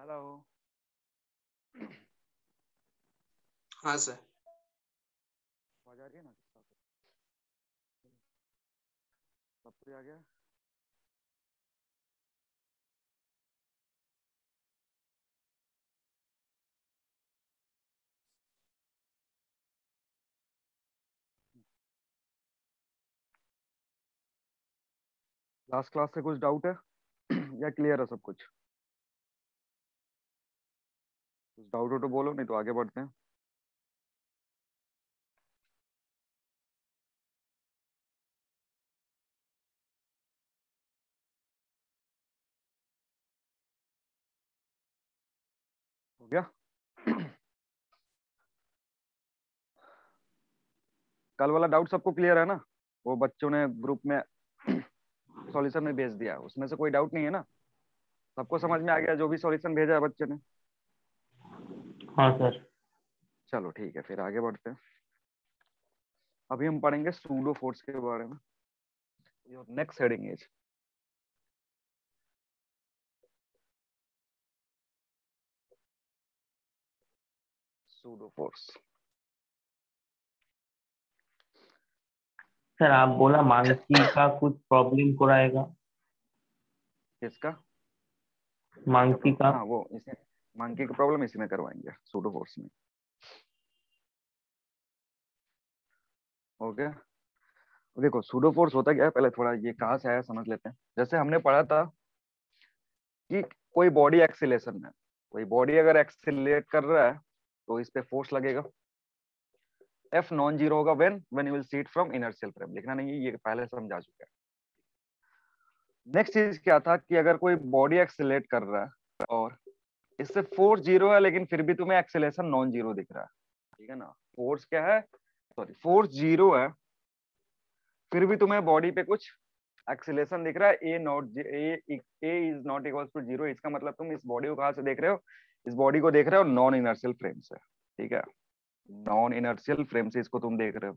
Hello. हाँ sir. आवाज आ रही है ना? सब कुछ आ गया। लास्ट क्लास से कुछ डाउट है या क्लियर है सब कुछ? कुछ डाउट हो तो बोलो, नहीं तो आगे बढ़ते हैं। हो गया। कल वाला डाउट सबको क्लियर है ना? वो बच्चों ने ग्रुप में सॉल्यूशन में भेज दिया, उसमें से कोई डाउट नहीं है ना? सबको समझ में आ गया जो भी सॉल्यूशन भेजा है बच्चे ने? हाँ सर। चलो ठीक है, फिर आगे बढ़ते हैं। अभी हम पढ़ेंगे सूडो फोर्स के बारे में। Your next heading is pseudo force. Sir आप बोला मांकी का कुछ प्रॉब्लम हो रहेगा। किसका? मांकी का। हाँ, वो इसमें मंकी की प्रॉब्लम इसी में करवाएंगे, सूडो फोर्स में। ओके। देखो सूडो फोर्स होता क्या है, पहले थोड़ा ये कहाँ से आया समझ लेते हैं। जैसे हमने पढ़ा था कि कोई बॉडी एक्सीलेशन में, कोई बॉडी अगर एक्सीलरेट कर रहा है तो इस पे फोर्स लगेगा। एफ नॉन जीरो होगा when you will see it from inertial frame. लिखना नहीं है, ये पहले समझा चुके हैं। नेक्स्ट चीज क्या था कि अगर कोई बॉडी एक्सीलरेट कर रहा है और इससे फोर्स जीरो है लेकिन फिर भी तुम्हें एक्सीलेशन नॉन जीरो दिख रहा है, ठीक है ना? फोर्स क्या है, सॉरी, फोर्स जीरो है फिर भी तुम्हें बॉडी पे कुछ एक्सीलेशन दिख रहा है, a is not equal to zero. इसका मतलब तुम इस बॉडी को कहाँ से देख रहे हो? इस बॉडी को देख रहे हो नॉन इनर्शियल फ्रेम से, ठीक है? नॉन इनर्शियल फ्रेम से इसको तुम देख रहे हो।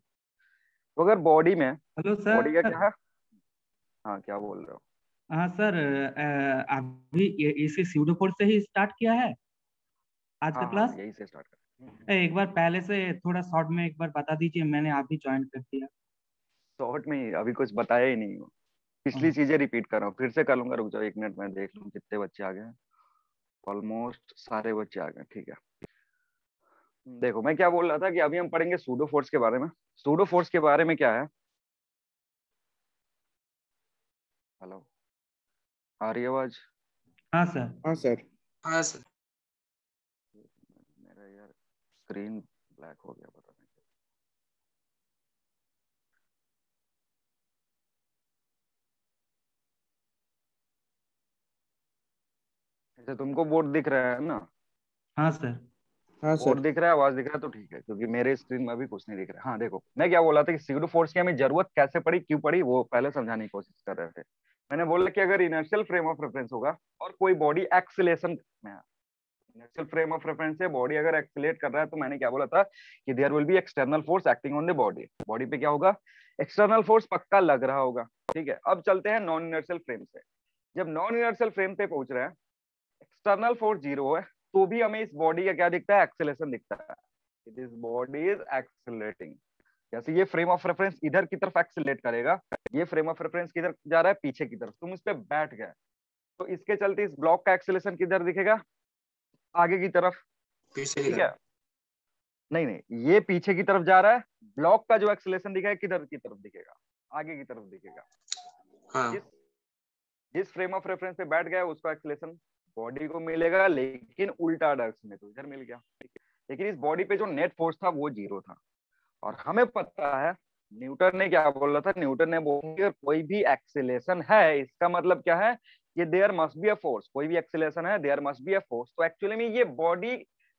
तो अगर बॉडी में, हेलो बॉडी का सर। क्या है? हाँ, क्या बोल रहे हो? हाँ सर, अभी इसी स्यूडोपोड से ही स्टार्ट किया है आज का हाँ हाँ, क्लास। यही से स्टार्ट कर। एक बार पहले से थोड़ा शॉर्ट में एक बार बता दीजिए, मैंने अभी ज्वाइन कर दिया। शॉर्ट में ही अभी कुछ बताया ही नहीं हो, पिछली हाँ। चीजें रिपीट कर रहा हूँ, फिर से कर लूंगा। रुक जाओ 1 मिनट में देख लूँ कितने बच्चे आ गए हैं। ऑलमोस्ट सारे बच्चे आ गए, ठीक है। देखो मैं क्या बोल रहा था कि अभी हम पढ़ेंगे सूडो फोर्स के बारे में। सूडो फोर्स के बारे में क्या है? हेलो, आ रही है आवाज? हाँ सर। हाँ सर। हाँ सर। मेरा यार स्क्रीन ब्लैक हो गया, पता नहीं। अच्छा, तुमको बोर्ड दिख रहा है ना? हाँ सर। हाँ बोर्ड सर। दिख रहा है, आवाज दिख रहा है तो ठीक है, क्योंकि मेरे स्क्रीन में अभी कुछ नहीं दिख रहा है। हाँ देखो, मैं क्या बोला था कि सूडो फोर्स की हमें जरूरत कैसे पड़ी, क्यों पड़ी, वो पहले समझाने की कोशिश कर रहे थे। मैंने बोला कि अगर इनर्शियल फ्रेम ऑफ रेफरेंस होगा और कोई बॉडी एक्सीलेशन में है, इनर्शियल फ्रेम ऑफ रेफरेंस से बॉडी अगर एक्सीलेट कर रहा है, तो मैंने क्या बोला था कि there will be external force acting on the body. Body पे क्या होगा? एक्सटर्नल फोर्स पक्का लग रहा होगा, ठीक है। अब चलते हैं नॉन इनर्शियल फ्रेम से। जब नॉन इनर्शियल फ्रेम पे पहुंच रहे हैं, एक्सटर्नल फोर्स जीरो है, तो भी हमें इस बॉडी का क्या दिखता है? एक्सेलेरेशन दिखता है। This body is accelerating. जैसे ये फ्रेम ऑफ रेफरेंस इधर की तरफ एक्सेलरेट करेगा, ये फ्रेम ऑफ रेफरेंस किधर जा रहा है? पीछे की तरफ। तुम इस पे बैठ गए तो इसके चलते इस ब्लॉक का एक्सेलरेशन किधर दिखेगा? आगे की तरफ, पीछे की ठीक है? तरफ। नहीं नहीं, ये पीछे की तरफ जा रहा है, ब्लॉक का जो एक्सेलरेशन दिखेगा किधर की तरफ दिखेगा? आगे की तरफ दिखेगा। हाँ। जिस जिस फ्रेम ऑफ रेफरेंस पे बैठ गया उसका एक्सेलरेशन बॉडी को मिलेगा, लेकिन उल्टा डायरेक्शन में, तो इधर मिल गया। लेकिन इस बॉडी पे जो नेट फोर्स था वो जीरो था। और हमें पता है न्यूटन ने क्या बोला था? न्यूटन ने बोला कि अगर कोई भी एक्सेलेरेशन है, इसका मतलब क्या है कि there must be a force. कोई भी एक्सेलेरेशन है, there must be a force. तो एक्चुअली में ये बॉडी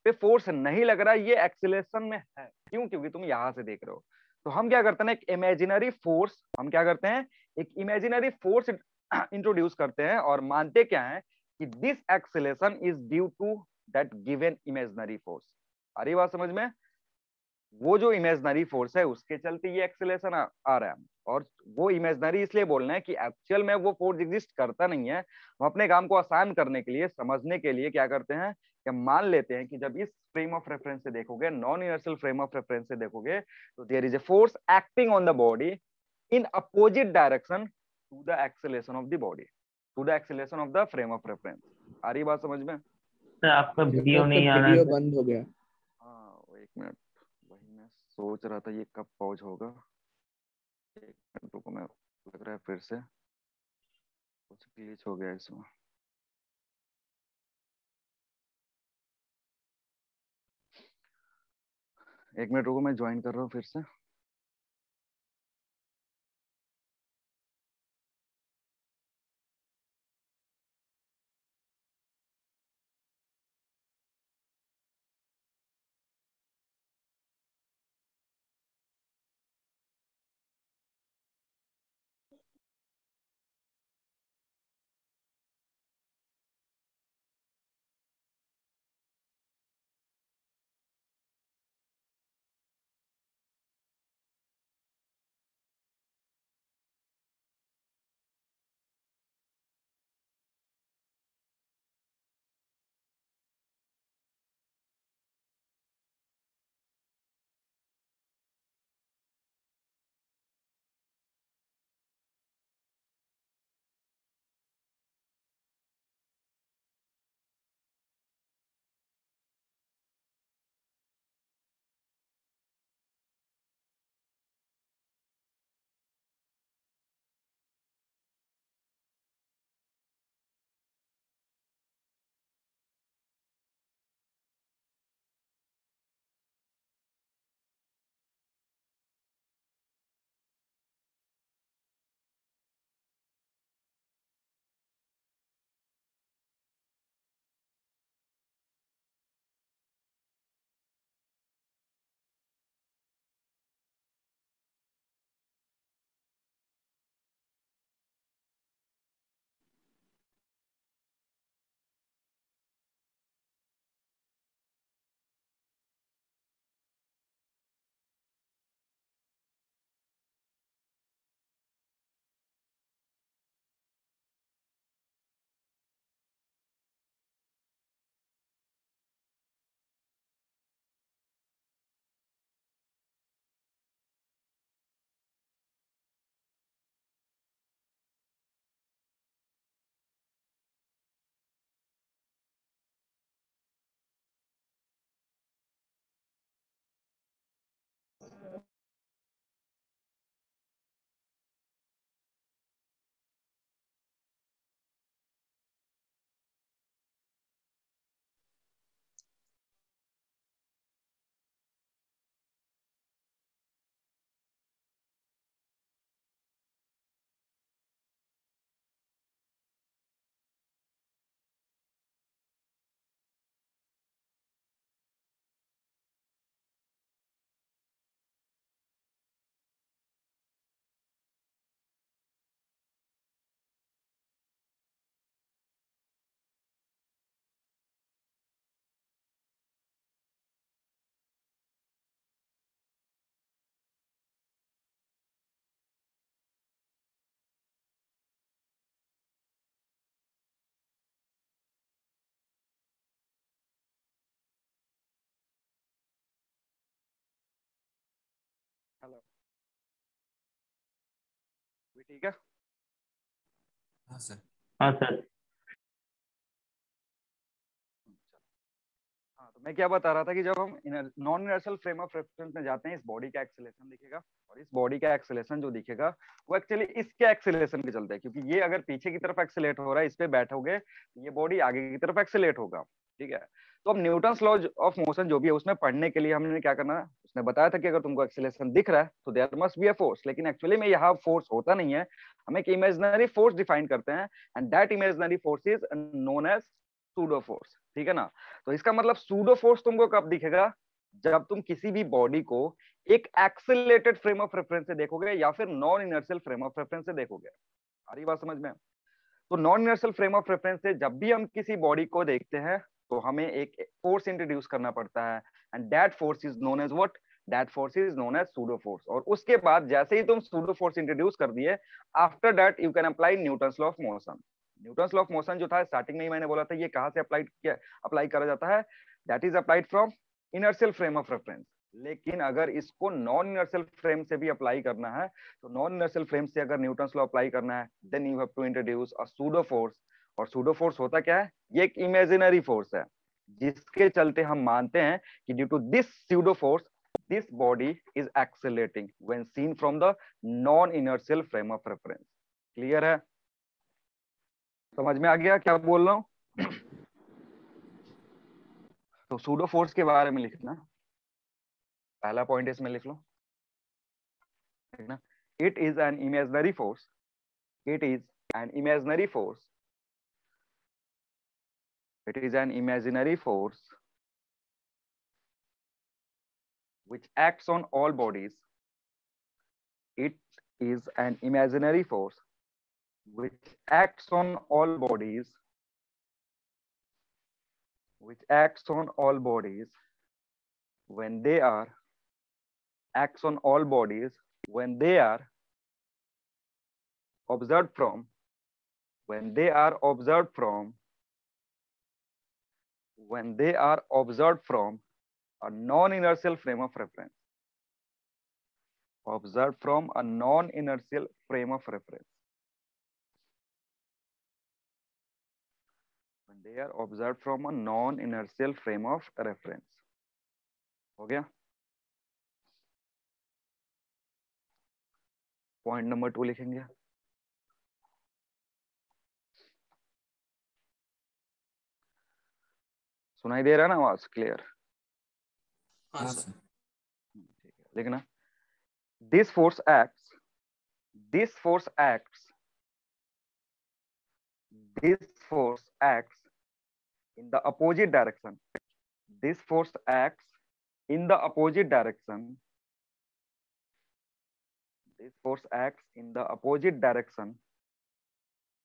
पे फोर्स नहीं लग रहा, ये एक्सेलेरेशन में है। क्यों? क्योंकि तुम यहां से देख रहे हो। तो हम क्या करते हैं, एक इमेजिनरी फोर्स, हम क्या करते हैं, एक इमेजिनरी फोर्स इंट्रोड्यूस करते हैं और मानते क्या है कि this acceleration is due to that given imaginary force. आ रही बात समझ में? वो जो इमेजिनरी फोर्स है उसके चलते ये एक्सेलरेशन आ रहा है। और वो इमेजिनरी इसलिए बोल रहे हैं कि एक्चुअल में वो फोर्स एग्जिस्ट करता नहीं है। हम अपने काम को आसान करने के लिए, समझने के लिए क्या करते हैं कि मान लेते हैं कि जब इस फ्रेम ऑफ रेफरेंस से देखोगे, non universal frame of reference से देखोगे, तो there is a force acting on the body in opposite direction to the acceleration of the body, to the acceleration of the frame of reference. आ रही बात समझ में? सर आपका video नहीं आ रहा वीडियो है। बंद हो गया। हाँ, एक मिनट, वही मैं सोच रहा था ये कब पॉज होगा। एक मिनट रुको, मैं लग रहा है फिर से कुछ ग्लिच हो गया इसमें। एक मिनट रुको, मैं ज्वाइन कर रहा हूँ फिर से। हेलो, ठीक है? हाँ सर। हाँ सर। हाँ, तो मैं क्या बता रहा था कि जब हम non universal frame of reference में जाते हैं, इस बॉडी का एक्सेलेरेशन दिखेगा, और इस बॉडी का एक्सेलेरेशन जो दिखेगा वो एक्चुअली इसके एक्सेलेरेशन के चलते है, क्योंकि ये अगर पीछे की तरफ एक्सेलेरेट हो रहा है, इस पे बैठोगे, ये बॉडी आगे की तरफ एक्सेलेरेट होगा। ठीक है? तो अब न्यूटन्स लॉ ऑफ मोशन जो भी है उसमें पढ़ने के लिए हमने क्या करना है, उसने बताया था कि अगर तुमको एक्सेलेरेशन दिख रहा है तो there must be a force, लेकिन एक्चुअली में यहाँ फोर्स होता नहीं है। हम एक इमेजिनरी फोर्स डिफाइन करते हैं, and that imaginary force is known as pseudo force. ठीक है ना? तो इसका मतलब सूडो फोर्स तुमको कब दिखेगा? जब तुम किसी भी बॉडी को एक एक्सेलरेटेड फ्रेम ऑफ रेफरेंस से देखोगे या फिर non inertial frame of reference से देखोगे। आ रही बात समझ में? तो non inertial frame of reference से जब भी हम किसी बॉडी को देखते हैं तो हमें एक फोर्स इंट्रोड्यूस करना पड़ता है, and that force is known as what? That force is known as pseudo force. और उसके बाद जैसे ही तुम सूडो फोर्स इंट्रोड्यूस कर दिए, after that you can apply Newton's law of motion. Newton's law of motion जो था स्टार्टिंग में ही मैंने बोला था, ये कहाँ से अप्लाई करा जाता है, that is applied from inertial frame of reference. लेकिन अगर इसको नॉन इनर्शियल फ्रेम से भी अप्लाई करना है, तो नॉन इनर्शियल फ्रेम से अगर न्यूटन्स लॉ अप्लाई करना है, then you have to introduce a pseudo force. और सूडो फोर्स होता क्या है, ये एक इमेजिनरी फोर्स है, जिसके चलते हम मानते हैं कि due to this pseudo force this body is accelerating when seen from the non inertial frame of reference। Clear है, समझ में आ गया क्या बोल रहा हूं? तो सूडो फोर्स के बारे में लिखना, पहला पॉइंट इसमें लिख लो, ठीक ना। It is an imaginary force, it is an imaginary force, it is an imaginary force which acts on all bodies। It is an imaginary force which acts on all bodies, which acts on all bodies when they are, acts on all bodies when they are observed from, when they are observed from, when they are observed from a non-inertial frame of reference, observed from a non-inertial frame of reference, when they are observed from a non-inertial frame of reference। हो गया, point number 2 लिखेंगे। सुनाई दे रहा है ना आवाज clear? हाँ sir. ठीक है, लिखना, this force acts, this force acts, this force acts in the opposite direction, this force acts in the opposite direction, this force acts in the opposite direction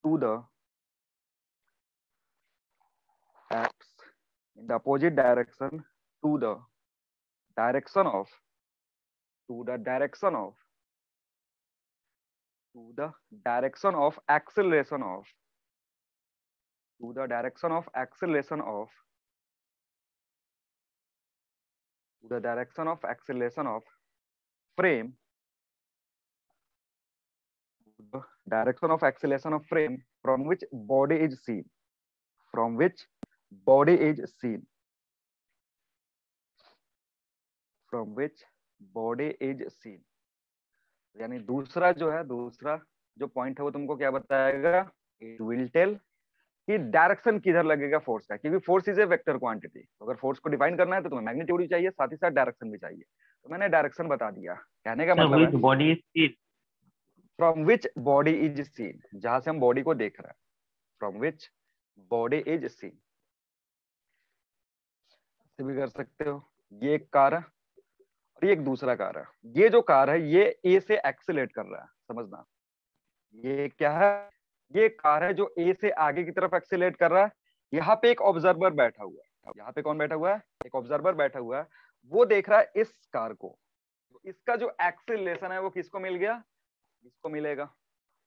to the, acts in the opposite direction to the direction of, to the direction of, to the direction of acceleration of, to the direction of acceleration of, to the direction of acceleration of frame, the direction of acceleration of frame from which body is seen, from which body is seen, from which body is seen। यानी दूसरा जो है, दूसरा जो point है वो तुमको क्या बताएगा, इट विल टेल कि डायरेक्शन किधर लगेगा फोर्स का, क्योंकि force is a vector quantity. तो अगर फोर्स को डिफाइन करना है तो तुम्हें मैग्नीट्यूड भी चाहिए, साथ ही साथ डायरेक्शन भी चाहिए। तो मैंने डायरेक्शन बता दिया, कहने का मतलब है body is seen, from which body is seen, जहां से हम बॉडी को देख रहे हैं, from which body is seen. ऐसे भी कर सकते हो, ये एक कार है और ये एक दूसरा कार है। ये जो कार है ये ए से एक्सेलेरेट कर रहा है, समझना। ये क्या है, ये कार है जो ए से आगे की तरफ एक्सेलेरेट कर रहा है। यहाँ पे एक ऑब्जर्वर बैठा हुआ है, यहाँ पे कौन बैठा हुआ है, एक ऑब्जर्वर बैठा हुआ है, वो देख रहा है इस कार को। तो इसका जो एक्सेलरेशन है वो किसको मिल गया, इसको मिलेगा।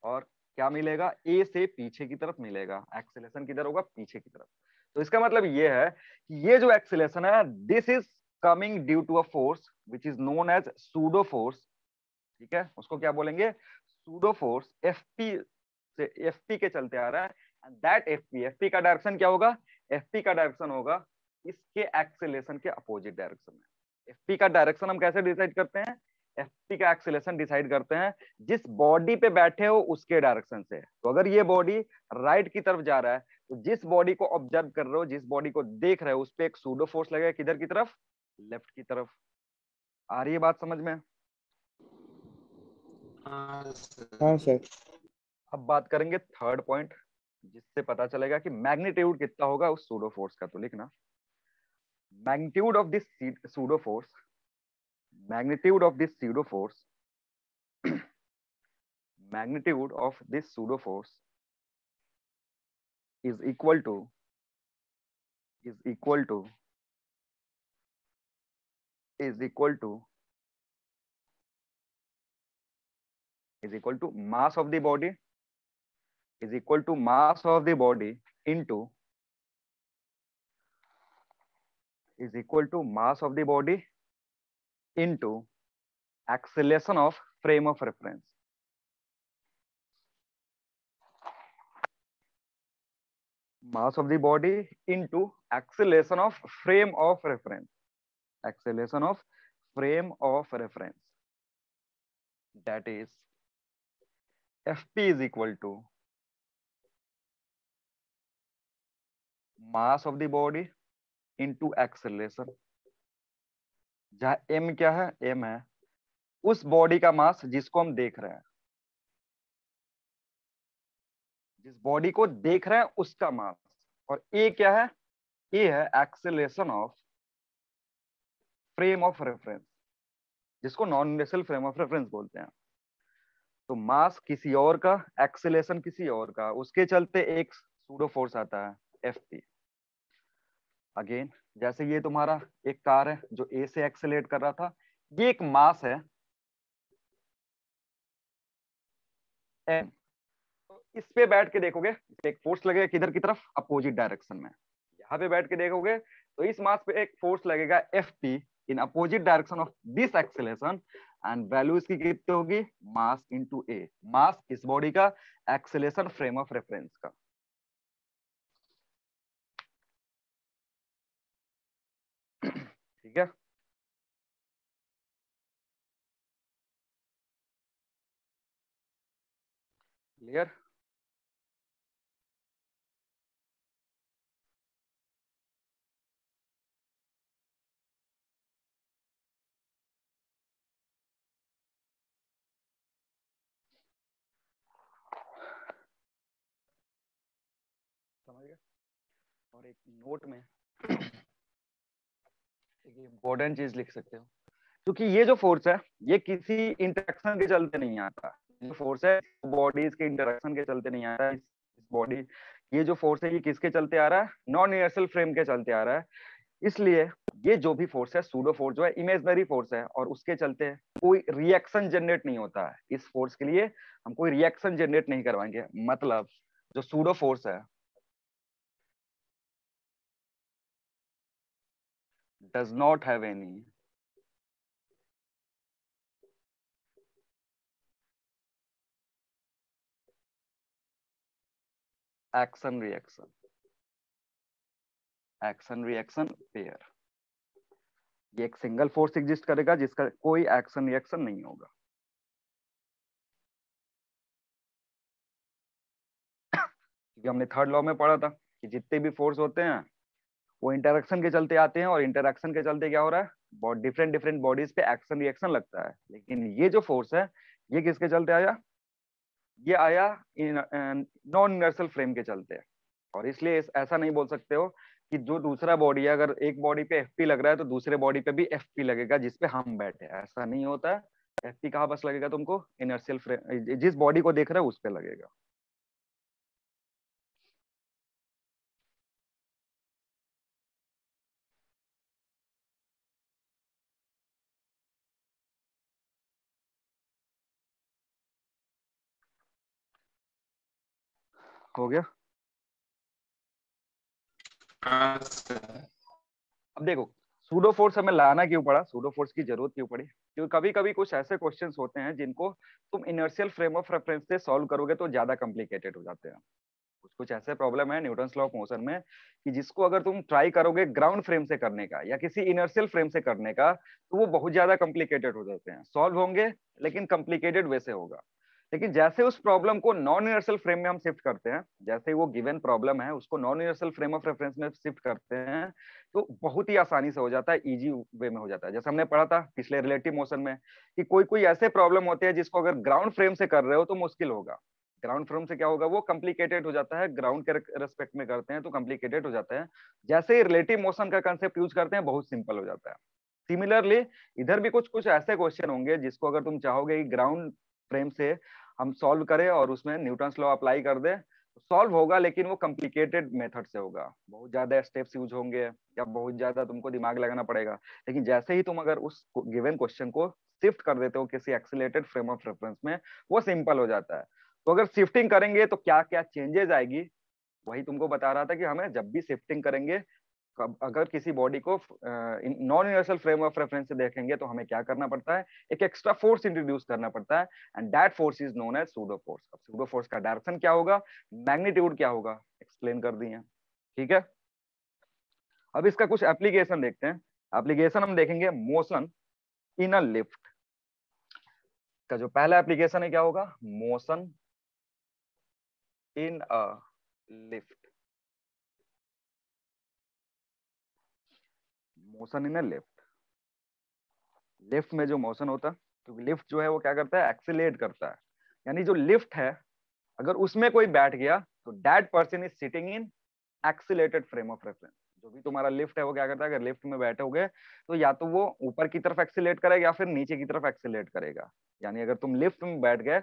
और क्या मिलेगा, ए से पीछे की तरफ मिलेगा। एक्सेलरेशन किधर होगा, पीछे की तरफ। तो इसका मतलब ये है कि ये जो एक्सेलरेशन है, this is coming due to a force which is known as pseudo force. ठीक है, उसको क्या बोलेंगे, सूडो फोर्स। एफपी से, एफपी के चलते आ रहा है। एंड दैट एफपी, एफपी का डायरेक्शन क्या होगा, एफपी का डायरेक्शन होगा इसके एक्सेलरेशन के अपोजिट डायरेक्शन में। एफपी का डायरेक्शन हम कैसे डिसाइड करते हैं, एफपी का एक्सेलरेशन डिसाइड करते हैं जिस बॉडी पे बैठे हो उसके डायरेक्शन से। तो अगर ये बॉडी राइट की तरफ जा रहा है, तो जिस बॉडी को ऑब्जर्व कर रहे हो, जिस बॉडी को देख रहे हो, उस पर एक सूडो फोर्स लगेगा, किधर की तरफ, लेफ्ट की तरफ। आ रही है बात समझ में? हाँ सर। हाँ सर। अब बात करेंगे थर्ड पॉइंट, जिससे पता चलेगा कि मैग्नीट्यूड कितना होगा उस सूडो फोर्स का। तो लिखना, magnitude of this pseudo force, magnitude of this pseudo force, magnitude of this pseudo force is equal to, is equal to, is equal to is equal to mass of the body is equal to mass of the body into is equal to mass of the body into acceleration of frame of reference. Mass of the body into acceleration of frame of reference. Acceleration of frame of reference. That is Fp is equal to mass of the body into acceleration. जहां m क्या है, m है उस body का मास जिसको हम देख रहे हैं, जिस बॉडी को देख रहे हैं उसका मास, और a क्या है, a है acceleration of frame of reference, जिसको non universal frame of reference बोलते हैं। तो मास किसी और का, एक्सेलरेशन किसी और का, उसके चलते एक सूडो फोर्स आता है Fp। अगेन जैसे ये तुम्हारा एक कार है जो ए से एक्सेलेरेट कर रहा था, ये एक मास है m। तो इस पे बैठ के देखोगे एक फोर्स लगेगा किधर की तरफ, अपोजिट डायरेक्शन में। यहाँ पे बैठ के देखोगे तो इस मास पे एक फोर्स लगेगा Fp in opposite direction of this acceleration, and value इसकी कितनी होगी, मास इनटू a। मास इस बॉडी का, एक्सेलरेशन फ्रेम ऑफ रेफरेंस का। ठीक है, क्लियर। समझ गए। और एक नोट में एक इम्पोर्टेंट चीज लिख सकते हो, क्योंकि ये जो फोर्स है ये किसी इंटरेक्शन के चलते नहीं आता। जो फोर्स है बॉडीज के इंटरेक्शन के चलते नहीं आता। इस बॉडी, ये जो फोर्स है ये किसके चलते आ रहा है, नॉन यूनिवर्सल फ्रेम के चलते आ रहा है। इसलिए ये जो भी फोर्स है, सूडो फोर्स जो है इमेजिनरी फोर्स है, और उसके चलते कोई रिएक्शन जनरेट नहीं होता है। इस फोर्स के लिए हम कोई रिएक्शन जनरेट नहीं करवाएंगे। मतलब जो सूडो फोर्स है does not have any action reaction pair. ये एक सिंगल फोर्स एग्जिस्ट करेगा जिसका कोई एक्शन रिएक्शन नहीं होगा। क्योंकि हमने थर्ड लॉ में पढ़ा था कि जितने भी फोर्स होते हैं वो इंटरेक्शन के चलते आते हैं, और इंटरेक्शन के चलते क्या हो रहा है, बहुत डिफरेंट डिफरेंट बॉडीज पे एक्शन रिएक्शन लगता है। लेकिन ये जो फोर्स है ये किसके चलते आया, ये आया नॉन यूनिवर्सल फ्रेम के चलते। और इसलिए ऐसा नहीं बोल सकते हो कि जो दूसरा बॉडी है, अगर एक बॉडी पे Fp लग रहा है तो दूसरे बॉडी पे भी Fp लगेगा जिसपे हम बैठे हैं। ऐसा नहीं होता है। Fp कहाँ बस लगेगा तुमको, इनर्शियल फ्रेम, जिस बॉडी को देख रहे हो उस पे लगेगा। हो गया। हाँ सर। अब देखो सूडो फोर्स हमें लाना क्यों पड़ा, सूडो फोर्स की जरूरत क्यों पड़ी, क्योंकि कभी कभी कुछ ऐसे क्वेश्चंस होते हैं जिनको तुम इनर्शियल फ्रेम ऑफ रेफरेंस से सॉल्व करोगे तो ज्यादा कॉम्प्लिकेटेड हो जाते हैं। कुछ ऐसे प्रॉब्लम है न्यूटन्स लॉ ऑफ मोशन में कि जिसको अगर तुम ट्राई करोगे ग्राउंड फ्रेम से करने का या किसी इनर्शियल फ्रेम से करने का तो वो बहुत ज्यादा कॉम्प्लिकेटेड हो जाते हैं। सॉल्व होंगे लेकिन कॉम्प्लिकेटेड वैसे होगा। लेकिन जैसे उस प्रॉब्लम को नॉन यूनिवर्सल फ्रेम में हम शिफ्ट करते हैं, जैसे वो गिवन प्रॉब्लम है उसको non universal frame of reference में शिफ्ट करते हैं तो बहुत ही आसानी से हो जाता है, इजी वे में हो जाता है। जैसे हमने पढ़ा था पिछले रिलेटिव मोशन में कि कोई कोई ऐसे प्रॉब्लम होते हैं जिसको अगर ग्राउंड फ्रेम से कर रहे हो तो मुश्किल होगा। ग्राउंड फ्रेम से क्या होगा, वो कॉम्प्लिकेटेड हो जाता है। ग्राउंड के रेस्पेक्ट में करते हैं तो कॉम्प्लिकेटेड हो जाता है। जैसे ही रिलेटिव मोशन का कंसेप्ट यूज करते हैं बहुत सिंपल हो जाता है। सिमिलरली इधर भी कुछ कुछ ऐसे क्वेश्चन होंगे जिसको अगर तुम चाहोगे कि ग्राउंड फ्रेम से हम सॉल्व करें और उसमें न्यूटन्स लॉ अप्लाई कर दे सॉल्व होगा, लेकिन वो कॉम्प्लिकेटेड मेथड से होगा, बहुत ज्यादा स्टेप्स यूज होंगे या बहुत ज्यादा तुमको दिमाग लगाना पड़ेगा। लेकिन जैसे ही तुम अगर उस गिवन क्वेश्चन को शिफ्ट कर देते हो किसी एक्सीलरेटेड फ्रेम ऑफ रेफरेंस में, वो सिंपल हो जाता है। तो अगर शिफ्टिंग करेंगे तो क्या क्या चेंजेस आएगी, वही तुमको बता रहा था कि हमें जब भी शिफ्टिंग करेंगे, अगर किसी बॉडी को non universal frame of reference से देखेंगे तो हमें क्या करना पड़ता है, एक एक्स्ट्रा फोर्स इंट्रोड्यूस करना पड़ता है, and that force is known as pseudo force. अब सूडो फोर्स का डायरेक्शन क्या होगा, मैग्नीट्यूड क्या होगा, एक्सप्लेन कर दिए। ठीक है, अब इसका कुछ एप्लीकेशन देखते हैं। एप्लीकेशन हम देखेंगे मोशन इन अ लिफ्ट का। जो पहला एप्लीकेशन है क्या होगा, motion in a lift. Motion in a lift, lift में जो मोशन होता है, क्योंकि लिफ्ट जो है वो क्या करता है, एक्सीलरेट करता है। यानी जो लिफ्ट है, अगर उसमें कोई बैठ गया तो that person is sitting in accelerated frame of reference. जो भी तुम्हारा लिफ्ट है वो क्या करता है, अगर लिफ्ट में बैठे होगे तो या तो वो ऊपर की तरफ एक्सीलरेट करेगा या फिर नीचे की तरफ एक्सीलरेट करेगा। यानी अगर तुम लिफ्ट में बैठ गए,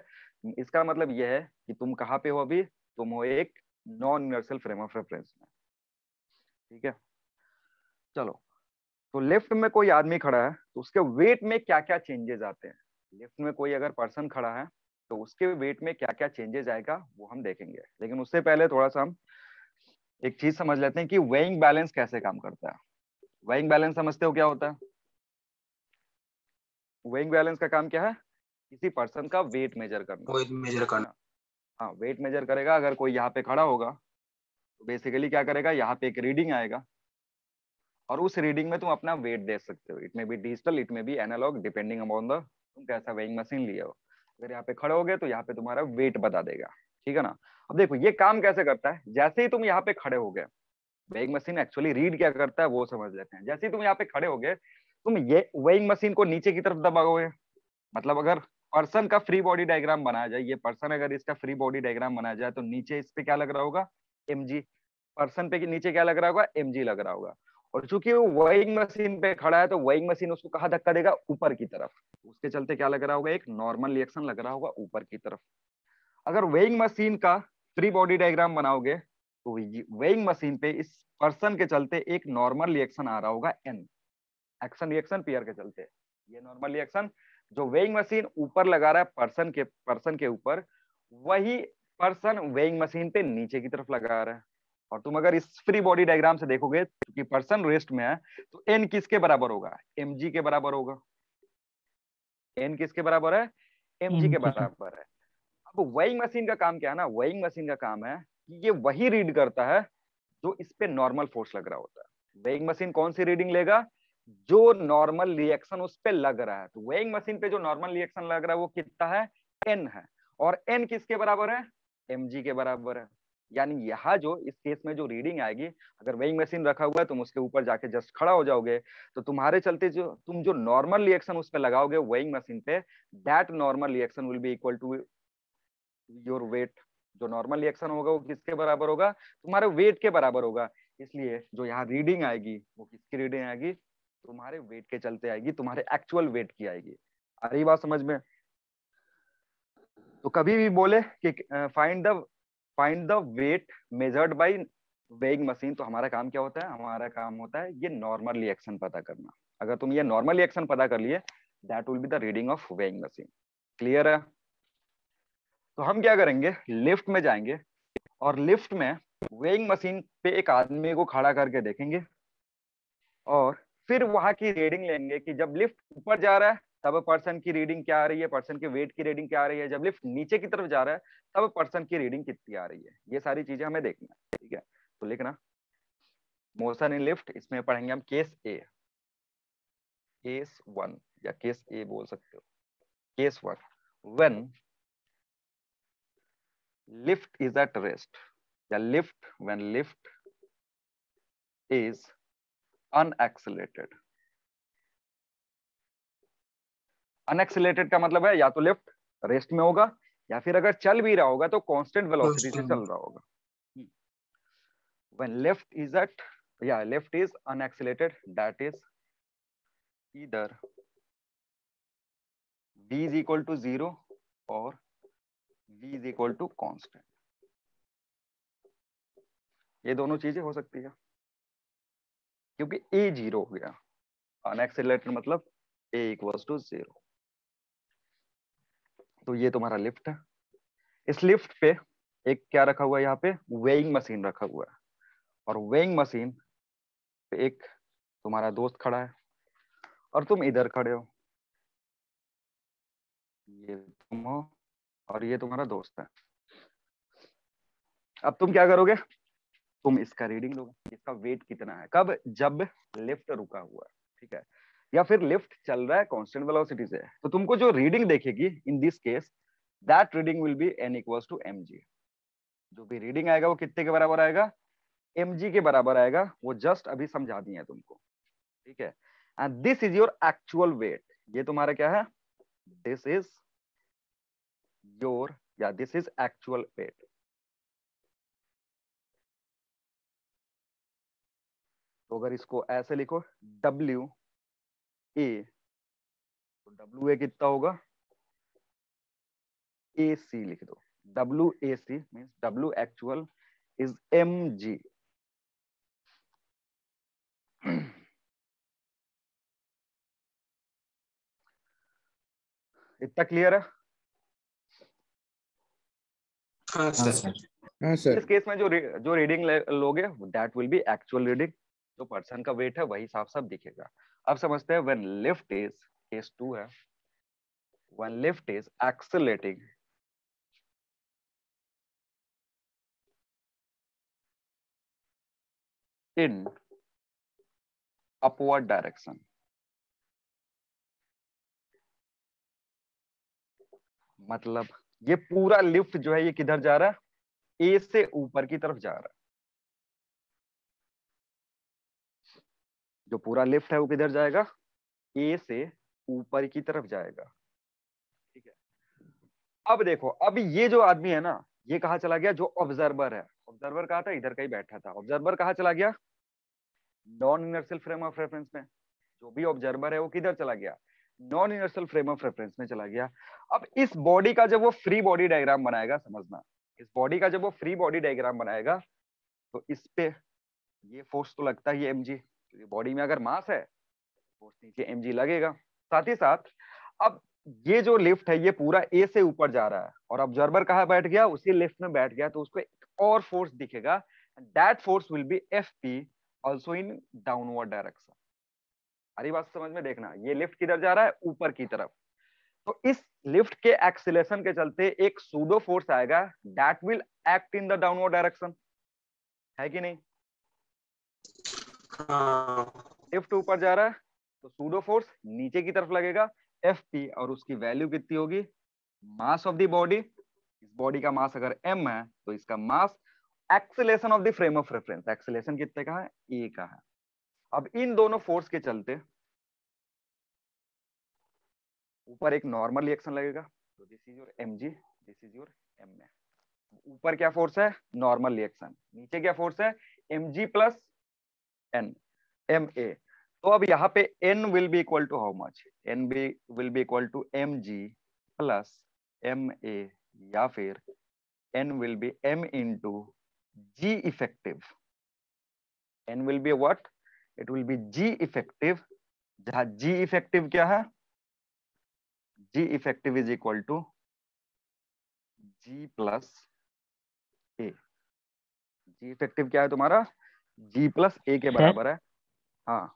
इसका मतलब यह है कि तुम कहाँ पे हो अभी, तुम हो एक non universal frame of reference में। ठीक है, चलो। तो लिफ्ट में कोई आदमी खड़ा है तो उसके वेट में क्या क्या चेंजेस आते हैं। लिफ्ट में कोई अगर पर्सन खड़ा है तो उसके वेट में क्या क्या चेंजेस आएगा वो हम देखेंगे। लेकिन उससे पहले थोड़ा सा हम एक चीज समझ लेते हैं कि वेइंग बैलेंस कैसे काम करता है। वेइंग बैलेंस समझते हो क्या होता है? वेइंग बैलेंस का काम क्या है, किसी पर्सन का वेट मेजर करना, वेट मेजर है करना। ना। हाँ, वेट मेजर करेगा। अगर कोई यहाँ पे खड़ा होगा तो बेसिकली क्या करेगा, यहाँ पे एक रीडिंग आएगा और उस रीडिंग में तुम अपना वेट दे सकते हो। It may be digital, it may be analog, depending upon the तुम कैसा वेइंग मशीन लिए हो। अगर यहाँ पे खड़े हो गए तो यहाँ पे तुम्हारा वेट बता देगा। ठीक है ना। अब देखो ये काम कैसे करता है, जैसे ही तुम यहाँ पे खड़े हो गए, वेइंग मशीन एक्चुअली रीड क्या करता है वो समझ लेते हैं। जैसे ही तुम यहाँ पे खड़े हो गए, तुम ये वेइंग मशीन को नीचे की तरफ दबाओगे। मतलब अगर पर्सन का फ्री बॉडी डायग्राम बनाया जाए, ये पर्सन अगर इसका फ्री बॉडी डायग्राम बनाया जाए तो नीचे इस पे क्या लग रहा होगा, mg। पर्सन पे नीचे क्या लग रहा होगा, mg लग रहा होगा। और चूंकि वो वेइंग मशीन पे खड़ा है तो वेइंग मशीन उसको कहाँ धक्का देगा, ऊपर की तरफ। उसके चलते क्या लग रहा होगा, एक नॉर्मल रिएक्शन लग रहा होगा ऊपर की तरफ। अगर वेइंग मशीन का फ्री बॉडी डायग्राम बनाओगे तो वेइंग मशीन पे इस पर्सन के चलते एक नॉर्मल रिएक्शन आ रहा होगा n, एक्शन रिएक्शन पेयर के चलते। ये नॉर्मल रिएक्शन जो वेइंग मशीन ऊपर लगा रहा है पर्सन के ऊपर, वही पर्सन वेइंग मशीन पे नीचे की तरफ लगा रहा है। और तुम अगर इस फ्री बॉडी डायग्राम से देखोगे कि पर्सन रेस्ट में है तो एन किसके बराबर होगा, mg के बराबर होगा। एन किसके बराबर है, mg के बराबर है। अब वेइंग मशीन का काम क्या है ना, वेइंग मशीन का काम है कि ये वही रीड करता है जो इस पे नॉर्मल फोर्स लग रहा होता है। वेइंग मशीन कौन सी रीडिंग लेगा, जो नॉर्मल रिएक्शन उस पे लग रहा है। तो वेइंग मशीन पे जो नॉर्मल रिएक्शन लग रहा है वो कितना है, n है। और n किसके बराबर है, mg के बराबर है। यानी यहाँ जो इस केस में जो रीडिंग आएगी, अगर वेइंग मशीन रखा हुआ है तुम उसके ऊपर जाके जस्ट खड़ा हो जाओगे तो तुम्हारे चलते जो तुम जो नॉर्मल रिएक्शन उस पे लगाओगे वेइंग मशीन पे, that normal reaction will be equal to your weight. जो नॉर्मल रिएक्शन होगा वो किसके बराबर होगा, तुम्हारे वेट के बराबर होगा। इसलिए जो यहाँ रीडिंग आएगी वो किसकी रीडिंग आएगी, तुम्हारे वेट के चलते आएगी, तुम्हारे एक्चुअल वेट की आएगी। आ रही बात समझ में? तो कभी भी बोले कि find the weight measured by weighing machine, तो हमारा काम क्या होता है, हमारा काम होता है ये नॉर्मल रिएक्शन पता करना। अगर तुम ये नॉर्मल रिएक्शन पता कर लिए, that will be the reading of weighing machine. Clear है? तो हम क्या करेंगे, लिफ्ट में जाएंगे और लिफ्ट में वेइंग मशीन पे एक आदमी को खड़ा करके देखेंगे और फिर वहां की रीडिंग लेंगे कि जब लिफ्ट ऊपर जा रहा है तब पर्सन की रीडिंग क्या आ रही है, पर्सन के वेट की रीडिंग क्या आ रही है, जब लिफ्ट नीचे की तरफ जा रहा है तब पर्सन की रीडिंग कितनी आ रही है। ये सारी चीजें हमें देखना है। ठीक है, तो लिखना मोशन इन लिफ्ट, इसमें पढ़ेंगे हम केस ए, केस 1 या केस ए बोल सकते हो। Case 1, when lift is at rest या lift when lift is unaccelerated. Unaccelerated का मतलब है या तो लिफ्ट रेस्ट में होगा या फिर अगर चल भी रहा होगा तो कांस्टेंट वेलोसिटी से चल रहा होगा। when lift is at lift is unaccelerated, that is either v is equal to 0 or v is equal to constant। ये दोनों चीजें हो सकती है, क्योंकि ए 0 हो गया, अनएक्सेलरेटेड मतलब ए इक्वल्स टू 0। तो ये तुम्हारा लिफ्ट है। इस लिफ्ट पे एक क्या रखा हुआ है, यहाँ पे वेइंग मशीन रखा हुआ है, और वेइंग मशीन पे एक तुम्हारा दोस्त खड़ा है और तुम इधर खड़े हो, ये तुम हो और ये तुम्हारा दोस्त है। अब तुम क्या करोगे, तुम इसका रीडिंग लोगे, इसका वेट कितना है, कब, जब लिफ्ट रुका हुआ है, ठीक है, या फिर लिफ्ट चल रहा है कांस्टेंट वेलोसिटी से। तो तुमको जो रीडिंग देखेगी in this case, that reading will be n equals to mg। जो भी रीडिंग आएगा वो कितने के बराबर आएगा, mg के बराबर आएगा। वो जस्ट अभी समझा दिए हैं तुमको, ठीक है। And this is your actual wait. ये तुम्हारा क्या है, दिस इज योर, या दिस इज एक्चुअल वेट। तो अगर इसको ऐसे लिखो W A, तो W A कितना होगा, AC लिख दो। WAC means W actual is mg। इतना क्लियर है। हाँ हाँ सर। सर। हाँ सर। इस केस में जो रीडिंग लोगे that will be actual reading. जो पर्सन का वेट है वही साफ साफ दिखेगा। अब समझते हैं व्हेन लिफ्ट इज, केस 2 है, when lift is accelerating in upward direction. मतलब ये पूरा लिफ्ट जो है ये किधर जा रहा है, ए से ऊपर की तरफ जा रहा है। जो पूरा लिफ्ट है वो किधर जाएगा, ए से ऊपर की तरफ जाएगा, ठीक है। अब देखो, अब ये जो आदमी है ना, ये कहाँ चला गया, जो ऑब्जर्वर है। ऑब्जर्वर कहाँ था, इधर कहीं बैठा था। ऑब्जर्वर कहाँ चला गया, non inertial frame of reference में। जो भी ऑब्जर्वर है वो किधर चला गया, non inertial frame of reference में चला गया। अब इस बॉडी का जब वो फ्री बॉडी डायग्राम बनाएगा, समझना, इस बॉडी का जब वो फ्री बॉडी डायग्राम बनाएगा, तो इस पे ये फोर्स तो लगता ही mg, क्योंकि बॉडी में अगर मास है फोर्स नीचे mg लगेगा। साथ ही साथ अब ये जो लिफ्ट है ये पूरा ए से ऊपर जा रहा है, और ऑब्जर्वर कहाँ बैठ गया, उसी लिफ्ट में बैठ गया, तो उसको एक और फोर्स दिखेगा, that force will be Fp also in downward direction. हरी बात समझ में देखना, ये लिफ्ट किधर जा रहा है, ऊपर की तरफ। तो इस लिफ्ट के एक्सीलरेशन के चलते एक सूडो फोर्स आएगा, that will act in the downward direction, है कि नहीं। हाँ लिफ्ट ऊपर जा रहा है तो सूडो फोर्स नीचे की तरफ लगेगा, Fp, और उसकी वैल्यू कितनी होगी, मास ऑफ द बॉडी। इस बॉडी का मास अगर m है तो इसका mass acceleration of the frame of reference, acceleration कितने का है, a का है। अब इन दोनों फोर्स के चलते ऊपर एक नॉर्मल रिएक्शन लगेगा, तो this is your mg, this is your ma। ऊपर क्या फोर्स है, नॉर्मल रिएक्शन, नीचे क्या फोर्स है, mg प्लस n, ma। तो अब यहाँ पे n will be equal to how much, n will be equal to mg plus ma, या फिर n will be m into g effective. n will be what, it will be g effective, जहां g effective क्या है, g effective is equal to g plus a। g effective क्या है तुम्हारा, g plus a के बराबर है। हाँ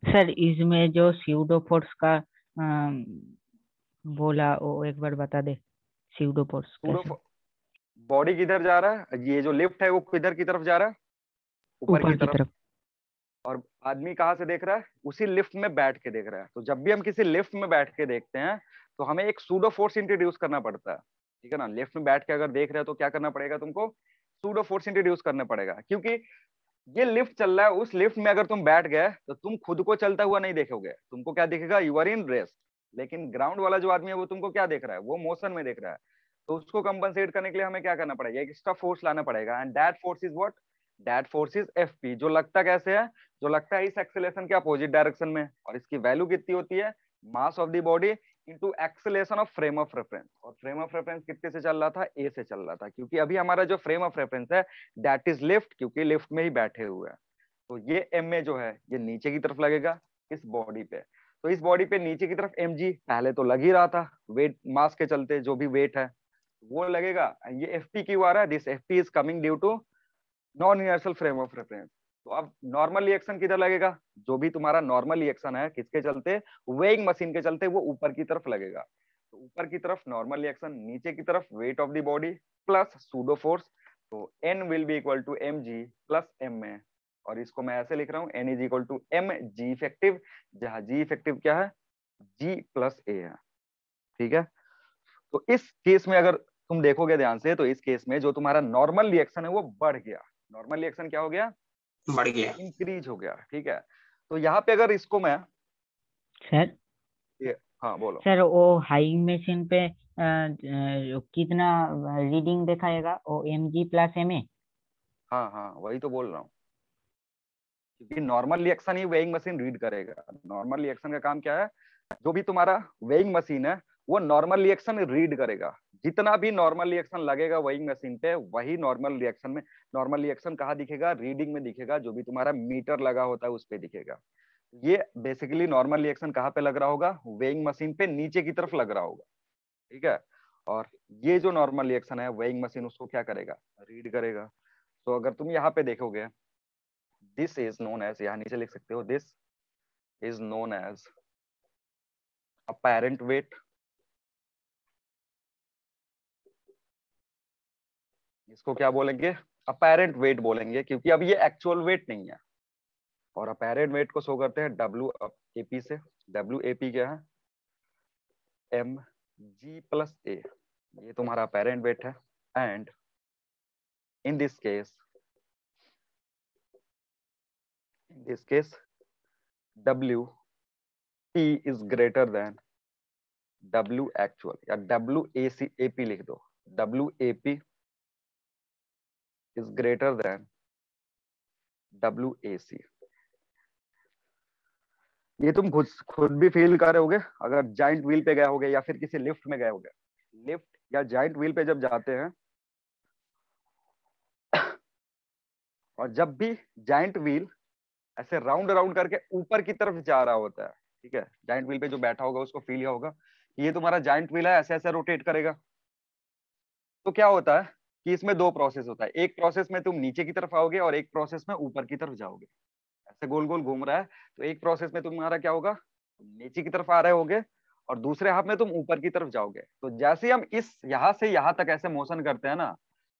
सर इसमें जो स्यूडो फोर्स का बोला वो एक बार बता दे, स्यूडो फोर्स कैसे, बॉडी किधर जा रहा है, ये जो लिफ्ट है वो किधर की तरफ जा रहा है, ऊपर की तरफ। और आदमी कहाँ से देख रहा है, उसी लिफ्ट में बैठ के देख रहा है। तो जब भी हम किसी लिफ्ट में बैठ के देखते हैं तो हमें एक सूडो फोर्स इंट्रोड्यूस करना पड़ता है, ठीक है ना। लिफ्ट में बैठ के अगर देख रहे हो तो क्या करना पड़ेगा तुमको, सूडो फोर्स इंट्रोड्यूस करना पड़ेगा, क्योंकि ये लिफ्ट चल रहा है। उस लिफ्ट में अगर तुम बैठ गए तो तुम खुद को चलता हुआ नहीं देखोगे, तुमको क्या दिखेगा, यू आर इन रेस्ट। लेकिन ग्राउंड वाला जो आदमी है वो तुमको क्या देख रहा है, वो मोशन में देख रहा है। तो उसको कंपनसेट करने के लिए हमें क्या करना पड़ेगा, एक एक्स्ट्रा फोर्स लाना पड़ेगा, and that force is what, that force is Fp। जो लगता कैसे है, जो लगता है इस एक्सेलरेशन के अपोजिट डायरेक्शन में, और इसकी वैल्यू कितनी होती है, मास of the body into acceleration of frame of reference. और फ्रेम ऑफ रेफरेंस कितने से चल रहा था, ए से चल रहा था, क्योंकि अभी हमारा जो फ्रेम ऑफ रेफरेंस है दैट इज लिफ्ट, क्योंकि लिफ्ट में ही बैठे हुए हैं। तो ये एम ए जो है ये नीचे की तरफ लगेगा इस बॉडी पे। तो इस बॉडी पे नीचे की तरफ एम जी पहले तो लग ही रहा था, वेट मास के चलते जो भी वेट है वो लगेगा। ये एफ पी क्यों आ रहा है, this F P is coming due to non universal frame of reference. तो अब नॉर्मल रिएक्शन किधर लगेगा, जो भी तुम्हारा नॉर्मल रिएक्शन है किसके चलते, वेइंग मशीन के चलते, वो ऊपर की तरफ लगेगा। तो ऊपर की तरफ नॉर्मल रिएक्शन, नीचे की तरफ weight of the body plus pseudo force. तो N will be equal to m g plus m a, और इसको मैं ऐसे लिख रहा हूँ N is equal to m g effective, जहां जी इफेक्टिव क्या है, जी प्लस ए है। ठीक है, तो इस केस में अगर तुम देखोगे ध्यान से, तो इस केस में जो तुम्हारा नॉर्मल रिएक्शन है वो बढ़ गया। नॉर्मल रिएक्शन क्या हो गया, बढ़ गया। इंक्रीज हो गया। ठीक है, तो यहाँ पे अगर इसको मैं सर हाँ बोलो। सर वो हाई मशीन पे कितना रीडिंग दिखाएगा, वो m g plus m a? हाँ हाँ वही तो बोल रहा हूँ, क्योंकि नॉर्मल रिएक्शन ही वेइंग मशीन रीड करेगा। नॉर्मल रिएक्शन का काम क्या है, जो भी तुम्हारा वेइंग मशीन है वो नॉर्मल रिएक्शन रीड करेगा। जितना भी नॉर्मल रिएक्शन लगेगा वेइंग मशीन पे, वही नॉर्मल रिएक्शन में, नॉर्मल रिएक्शन कहाँ दिखेगा, रीडिंग में दिखेगा, जो भी तुम्हारा मीटर लगा होता है उस पे दिखेगा। ये बेसिकली नॉर्मल रिएक्शन कहाँ पे लग रहा होगा, वेइंग मशीन पे नीचे की तरफ लग रहा होगा। ठीक है, और ये जो नॉर्मल रिएक्शन है वेइंग मशीन उसको क्या करेगा, रीड करेगा। तो अगर तुम यहाँ पे देखोगे, दिस इज नोन एज, यहाँ नीचे लिख सकते हो, this is known as apparent weight, इसको क्या बोलेंगे, apparent weight बोलेंगे, क्योंकि अब ये एक्चुअल वेट नहीं है। और apparent weight को शो करते हैं डब्ल्यू ए पी से। डब्ल्यू ए पी क्या है, एम जी प्लस ए, ये तुम्हारा apparent weight है। And in this case, W P is greater than W actual, या W A C A P लिख दो, W A P is greater than W A C. ये तुम खुद भी फील कर रहे होगे अगर जाइंट व्हील पे गए होगे या फिर किसी लिफ्ट में गए होगे। लिफ्ट या जाइंट व्हील पे जब जाते हैं, और जब भी जाइंट व्हील ऐसे राउंड राउंड करके ऊपर की तरफ जा रहा होता है, ठीक है, जाइंट व्हील पे जो बैठा होगा उसको फील होगा कि ये तुम्हारा जाइंट व्हील है, ऐसे ऐसे रोटेट करेगा। तो क्या होता है कि इसमें दो प्रोसेस होता है, एक प्रोसेस में तुम नीचे की तरफ आओगे और एक प्रोसेस में ऊपर की तरफ जाओगे। ऐसे गोल गोल घूम रहा है, तो एक प्रोसेस में तुम्हारा क्या होगा, नीचे की तरफ आ रहे होगे, और दूसरे हाथ में तुम ऊपर की तरफ जाओगे। तो जैसे हम इस यहाँ से यहाँ तक ऐसे मोशन करते हैं ना,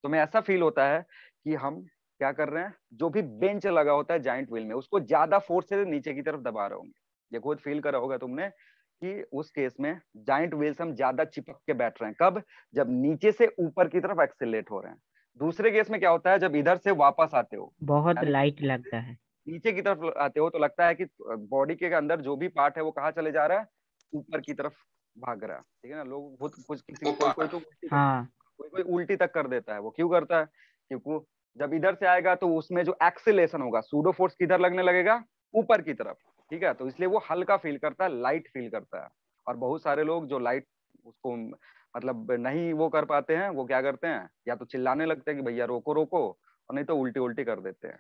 तो हमें ऐसा फील होता है कि हम क्या कर रहे हैं, जो भी बेंच लगा होता है जाइंट व्हील में उसको ज्यादा फोर्स से नीचे की तरफ दबा रहे होंगे। ये खुद फील करा होगा तुमने कि उस केस में जाइंट व्हील से हम ज्यादा चिपक के बैठ रहे हैं, कब, जब नीचे से ऊपर की तरफ एक्सेलरेट हो रहे हैं। दूसरे केस में क्या होता है, जब इधर से वापस आते हो, बहुत यानी लाइट लगता है। नीचे की तरफ आते हो, तो लगता है कि बॉडी के अंदर जो भी पार्ट है वो कहाँ चले जा रहा है, ऊपर की तरफ भाग रहा है। ठीक है ना, लोग खुद कुछ किसी कोई कोई तो हाँ कोई कोई उल्टी तक कर देता है। वो क्यों करता है, क्योंकि जब इधर से आएगा तो उसमें जो एक्सेलेरेशन होगा, सूडो फोर्स किधर लगने लगेगा, ऊपर की तरफ। ठीक है, तो इसलिए वो हल्का फील करता है, लाइट फील करता है। और बहुत सारे लोग जो लाइट उसको मतलब नहीं वो कर पाते हैं, वो क्या करते हैं, या तो चिल्लाने लगते हैं कि भैया रोको रोको, और नहीं तो उल्टी उल्टी कर देते हैं।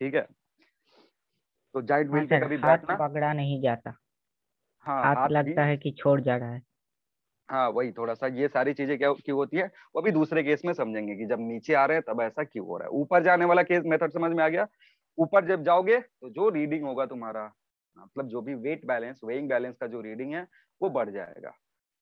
ठीक है, तो जाइंट हाँ व्हील पे सर, कभी हाथ बैठना, पकड़ा नहीं जाता, हाँ हाथ हाथ भी, लगता है कि छोड़ जा रहा है। हाँ वही थोड़ा सा ये सारी चीजें क्या क्यों होती है, वो भी दूसरे केस में समझेंगे कि जब नीचे आ रहे हैं तब ऐसा क्यों हो रहा है। ऊपर जाने वाला केस मेथड समझ में आ गया। ऊपर जब जाओगे तो जो रीडिंग होगा तुम्हारा, मतलब जो भी वेट बैलेंस, वेइंग बैलेंस का जो रीडिंग है वो बढ़ जाएगा।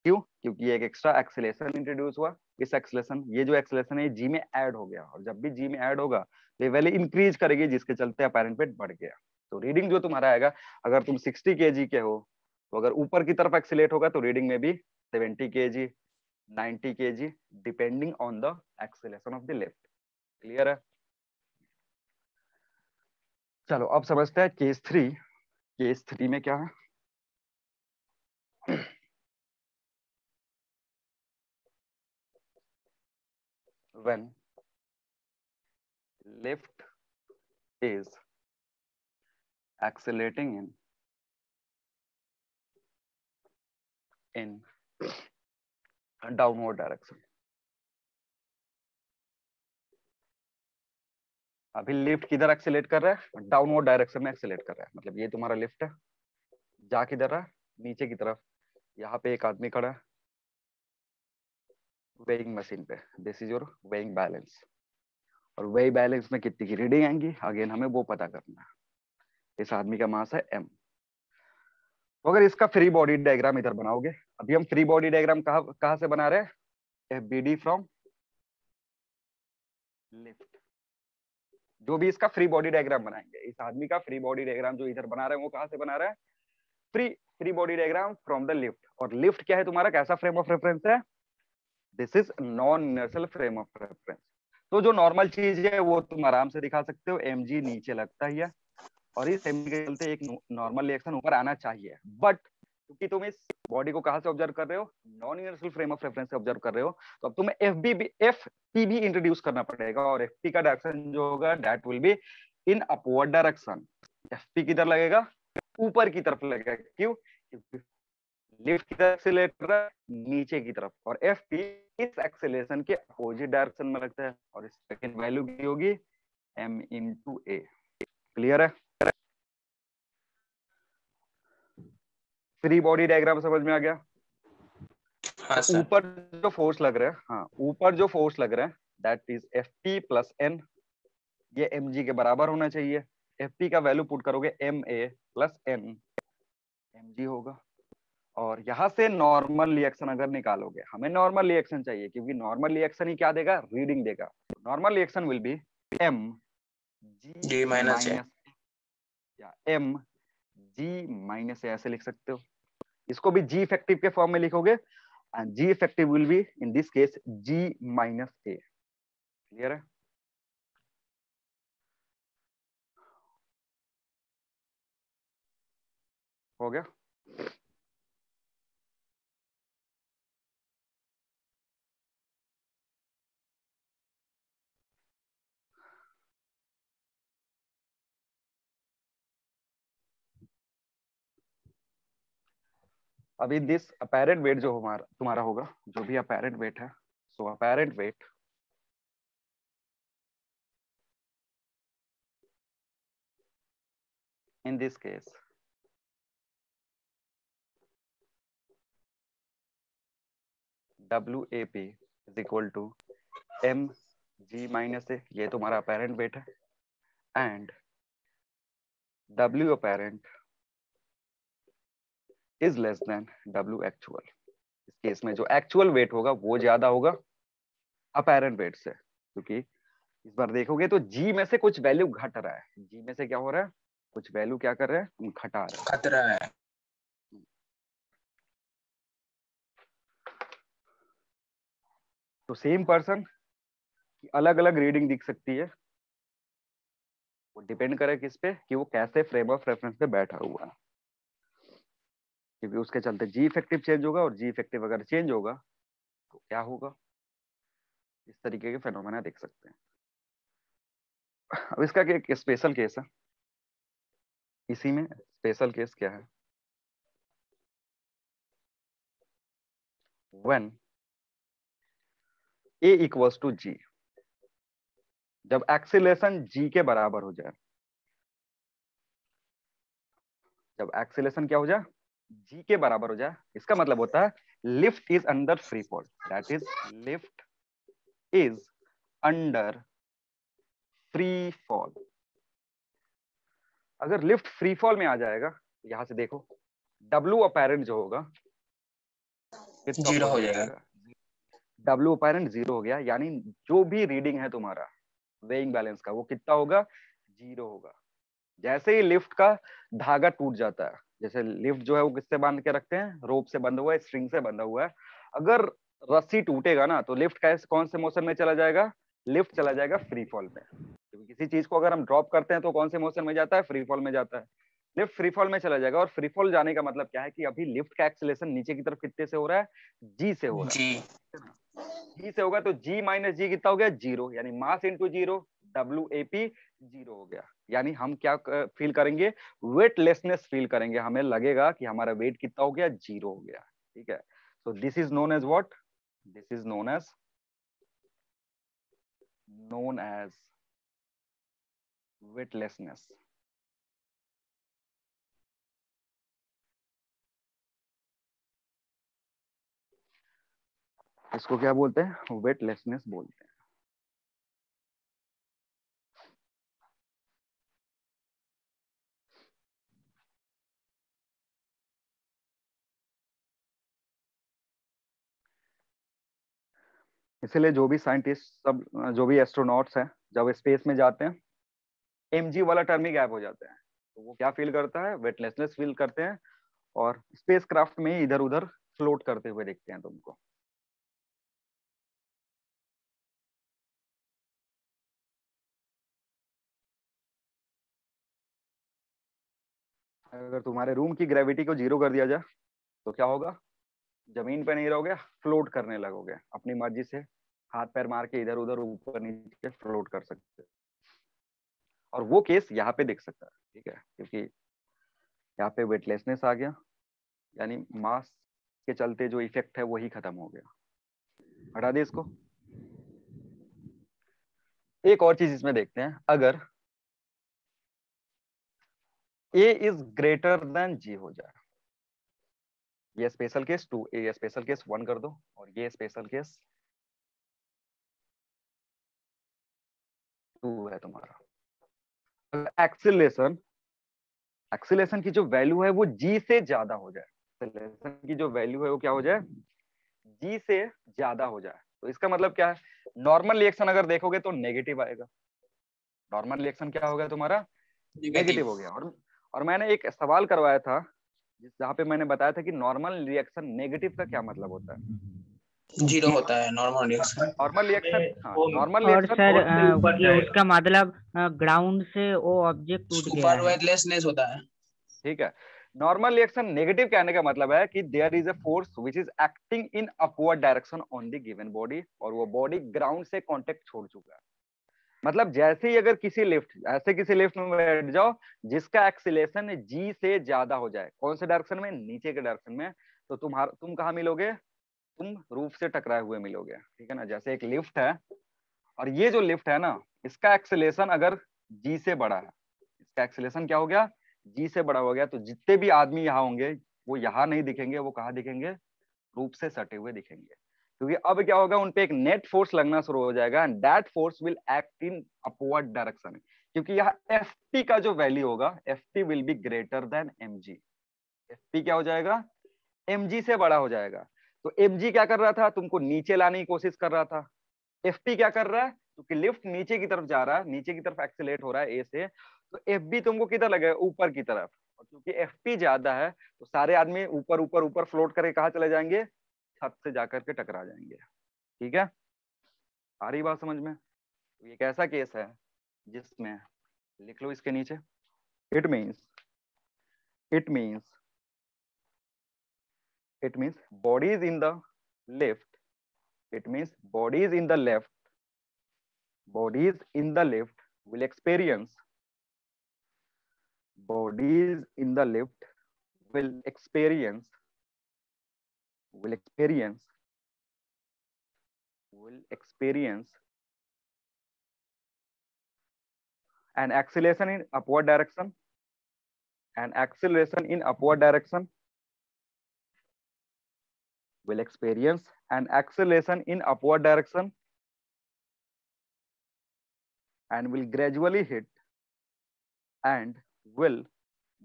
क्यों, क्योंकि एक एक्स्ट्रा एक्सेलेरेशन इंट्रोड्यूस हुआ। इस एक्सेलेरेशन, ये जो एक्सेलेरेशन है जी में ऐड हो गया, और जब भी जी में ऐड होगा तो ये वैल्यू इंक्रीज करेगी, जिसके चलते अपैरेंट वेट बढ़ गया। तो रीडिंग जो तुम्हारा आएगा, अगर तुम 60 kg के हो, तो अगर ऊपर की तरफ एक्सीलेट होगा तो रीडिंग में भी 70 kg, 90 kg, depending on the acceleration of the lift. Clear है, चलो अब समझते हैं केस 3। केस 3 में क्या है, when lift is accelerating in in downward direction. अभी लिफ्ट किधर एक्सेलेरेट कर रहा है? डाउनवर्ड डायरेक्शन में एक्सेलेरेट कर रहा है। मतलब ये तुम्हारा लिफ्ट है, जा किधर रहा है? नीचे की तरफ। यहाँ पे एक आदमी खड़ा है वेइंग मशीन पे। This is your weighing balance. और वेइंग बैलेंस में कितनी की रीडिंग आएंगी अगेन हमें वो पता करना है। इस आदमी का मास है m। तो अगर इसका फ्री बॉडी डायग्राम इधर बनाओगे, अभी हम फ्री बॉडी डायग्राम कहां से बना रहे हैं? FBD from lift. जो भी इसका फ्री बॉडी डायग्राम बनाएंगे, इस आदमी का फ्री बॉडी डायग्राम जो इधर बना रहे हैं वो कहां से बना रहा है? Free body diagram from the lift. और लिफ्ट क्या है तुम्हारा? कैसा फ्रेम ऑफ रेफरेंस है? This is non inertial frame of reference. तो जो नॉर्मल चीज है वो तुम आराम से दिखा सकते हो, mg नीचे लगता ही है और इस mg के चलते एक नॉर्मल रिएक्शन ऊपर आना चाहिए। बट क्योंकि तुम इस बॉडी को कहां से ऑब्जर्व कर रहे हो? Non inertial frame of reference से ऑब्जर्व कर रहे हो, तो अब तुम्हें FP भी इंट्रोड्यूस करना पड़ेगा। और FP का डायरेक्शन जो होगा that will be in upward direction. FP किधर लगेगा? ऊपर की तरफ लगेगा। क्यों? लिफ्ट की तरफ एक्सेलरेट कर रहा है नीचे की तरफ, और FP इस एक्सेलरेशन के अपोजिट डायरेक्शन में लगता है। और इस सेकंड वैल्यू की होगी m into a। क्लियर है? फ्री बॉडी डायग्राम समझ में आ गया? हाँ सर। ऊपर जो फोर्स लग रहा है, हाँ ऊपर जो फोर्स लग रहा है that is FP plus n। ये mg के बराबर होना चाहिए। FP का वैल्यू पुट करोगे ma प्लस n, mg होगा। और यहाँ से नॉर्मल रिएक्शन अगर निकालोगे, हमें नॉर्मल रिएक्शन चाहिए क्योंकि नॉर्मल रिएक्शन ही क्या देगा? रीडिंग देगा। Normal reaction will be m g minus minus या m g माइनस ऐसे लिख सकते हो। इसको भी g इफेक्टिव के फॉर्म में लिखोगे and g effective will be in this case g minus a। Clear है? हो गया? अभी दिस अपेरेंट वेट जो तुम्हारा होगा, जो भी अपेरेंट वेट है, so apparent weight in this case WAP is equal to mg minus a। ये तुम्हारा अपेरेंट वेट है। And W apparent is less than W actual। इस केस में जो एक्चुअल वेट होगा वो ज्यादा होगा अपेरेंट वेट से, क्योंकि इस बार देखोगे तो G में से कुछ वैल्यू घट रहा है। G में से क्या हो रहा है? कुछ वैल्यू क्या कर रहे हैं? घटा रहे हैं। खतरा है। तो सेम पर्सन की अलग अलग रीडिंग दिख सकती है। वो डिपेंड करे किस पे? कि वो कैसे फ्रेम ऑफ रेफरेंस पे बैठा हुआ है, क्योंकि उसके चलते जी इफेक्टिव चेंज होगा। और जी इफेक्टिव अगर चेंज होगा तो क्या होगा? इस तरीके के फेनोमेना देख सकते हैं। अब इसका एक स्पेशल केस है। इसी में स्पेशल केस क्या है? When A equals to G, जब एक्सीलरेशन G के बराबर हो जाए, जब एक्सीलरेशन क्या हो जाए? G के बराबर हो जाए, इसका मतलब होता है lift is under free fall. That is lift is under free fall. अगर लिफ्ट फ्री फॉल में आ जाएगा तो यहां से देखो W अपैरेंट जो होगा जीरो हो जाएगा। W अपैरेंट जीरो हो गया, यानी जो भी रीडिंग है तुम्हारा वेइंग बैलेंस का वो कितना होगा? जीरो होगा। जैसे ही लिफ्ट का धागा टूट जाता है, जैसे लिफ्ट जो है वो किससे बांध के रखते हैं? रोप से बंधा हुआ है, स्ट्रिंग से बंधा हुआ है। अगर रस्सी टूटेगा ना तो लिफ्ट कैसे कौन से मोशन में चला जाएगा? लिफ्ट चला जाएगा फ्री फॉल में। क्योंकि किसी चीज को अगर हम ड्रॉप करते हैं तो कौन से मोशन में जाता है? फ्री फॉल में जाता है। लिफ्ट फ्री फॉल में चला जाएगा। और फ्री फॉल जाने का मतलब क्या है? कि अभी लिफ्ट का एक्सेलरेशन नीचे की तरफ कितने से हो रहा है? जी से हो रहा है। जी से होगा तो जी माइनस जी कितना हो गया? जीरो। यानी mass into zero, WAP zero हो गया। यानी हम क्या फील करेंगे? वेटलेसनेस फील करेंगे। हमें लगेगा कि हमारा वेट कितना हो गया? जीरो हो गया। ठीक है। So this is known as what, this is known as weightlessness. इसको क्या बोलते हैं, वेटलेसनेस बोलते हैं। इसलिए जो भी साइंटिस्ट सब, जो भी एस्ट्रोनॉट्स हैं, जब स्पेस में जाते हैं एमजी वाला टर्म ही गायब हो जाता है। तो वो क्या फील करता है, वेटलेसनेस फील करते हैं, और स्पेस क्राफ्ट में इधर उधर फ्लोट करते हुए दिखते हैं तुमको। अगर तुम्हारे रूम की ग्रेविटी को 0 कर दिया जाए तो क्या होगा, जमीन पे नहीं रहोगे, फ्लोट करने लगोगे अपनी मर्जी से, हाथ पैर मार के इधर उधर ऊपर नीचे फ्लोट कर सकते हो। और वो केस यहाँ पे दिख सकता है, ठीक है, क्योंकि यहाँ पे वेटलेसनेस आ गया, यानी मास के चलते जो इफेक्ट है वही खत्म हो गया। हटा दे इसको। एक और चीज इसमें देखते हैं, अगर A is greater then G हो जाए, ये स्पेशल केस 2, ये स्पेशल केस 1 कर दो, और ये स्पेशल केस 2 है तुम्हारा। एक्सीलरेशन, एक्सीलरेशन की जो वैल्यू है वो G से ज्यादा हो जाए, एक्सीलरेशन की जो वैल्यू है वो क्या हो जाए, G से ज्यादा हो जाए, तो इसका मतलब क्या है, नॉर्मल रिएक्शन अगर देखोगे तो नेगेटिव आएगा। नॉर्मल रिएक्शन क्या होगा तुम्हारा, नेगेटिव हो गया। और मैंने एक सवाल करवाया था जहाँ पे मैंने बताया था कि नॉर्मल रिएक्शन नेगेटिव का क्या मतलब होता है। 0 होता है नॉर्मल रिएक्शन। नॉर्मल रिएक्शन, हाँ नॉर्मल और रिएक्शन, सर ऊपर ये जाएगा। उसका मतलब ग्राउंड से वो ऑब्जेक्ट टूट गया सुपर है। वेटलेसनेस होता है। ठीक है। नॉर्मल रिएक्शन नेगेटिव कहने का मतलब है कि there is a force which is acting in upward direction on the given body, और वो बॉडी ग्राउंड से कांटेक्ट छोड़ चुका है। मतलब जैसे ही अगर किसी लिफ्ट, ऐसे किसी लिफ्ट में बैठ जाओ जिसका एक्सीलरेशन जी से ज्यादा हो जाए, कौन से डायरेक्शन में, नीचे के डायरेक्शन में, तो तुम कहाँ मिलोगे, तुम रूफ से टकराए हुए मिलोगे, ठीक है ना। जैसे एक लिफ्ट है, और ये जो लिफ्ट है ना, इसका एक्सीलरेशन अगर जी से बड़ा है, इसका एक्सीलरेशन क्या हो गया, जी से बड़ा हो गया, तो जितने भी आदमी यहाँ होंगे वो यहाँ नहीं दिखेंगे, वो कहाँ दिखेंगे, रूप से सटे हुए दिखेंगे। क्योंकि अब क्या होगा, उनपे एक नेट फोर्स लगना शुरू हो जाएगा, and that force will act in upward direction. क्योंकि यहाँ एफ टी का जो वैल्यू होगा, F T will be greater than m g. F T क्या हो जाएगा, एम जी से बड़ा हो जाएगा। तो एम जी क्या कर रहा था, तुमको नीचे लाने की कोशिश कर रहा था। एफ टी क्या कर रहा है, क्योंकि लिफ्ट नीचे की तरफ जा रहा है, नीचे की तरफ एक्सीलरेट हो रहा है ए से, तो एफ बी तुमको किधर लगेगा, ऊपर की तरफ। और क्योंकि एफ पी ज्यादा है तो सारे आदमी ऊपर ऊपर ऊपर फ्लोट करके कहाँ चले जाएंगे, छत से जाकर के टकरा जाएंगे। ठीक है, आ रही बात समझ में। तो ये एक ऐसा केस है जिसमें, लिख लो इसके नीचे, it means it means it means bodies in the left, it means bodies in the left, bodies in the left will experience, bodies in the left will experience will experience will experience an acceleration in upward direction, an acceleration in upward direction will experience an acceleration in upward direction and will gradually hit and will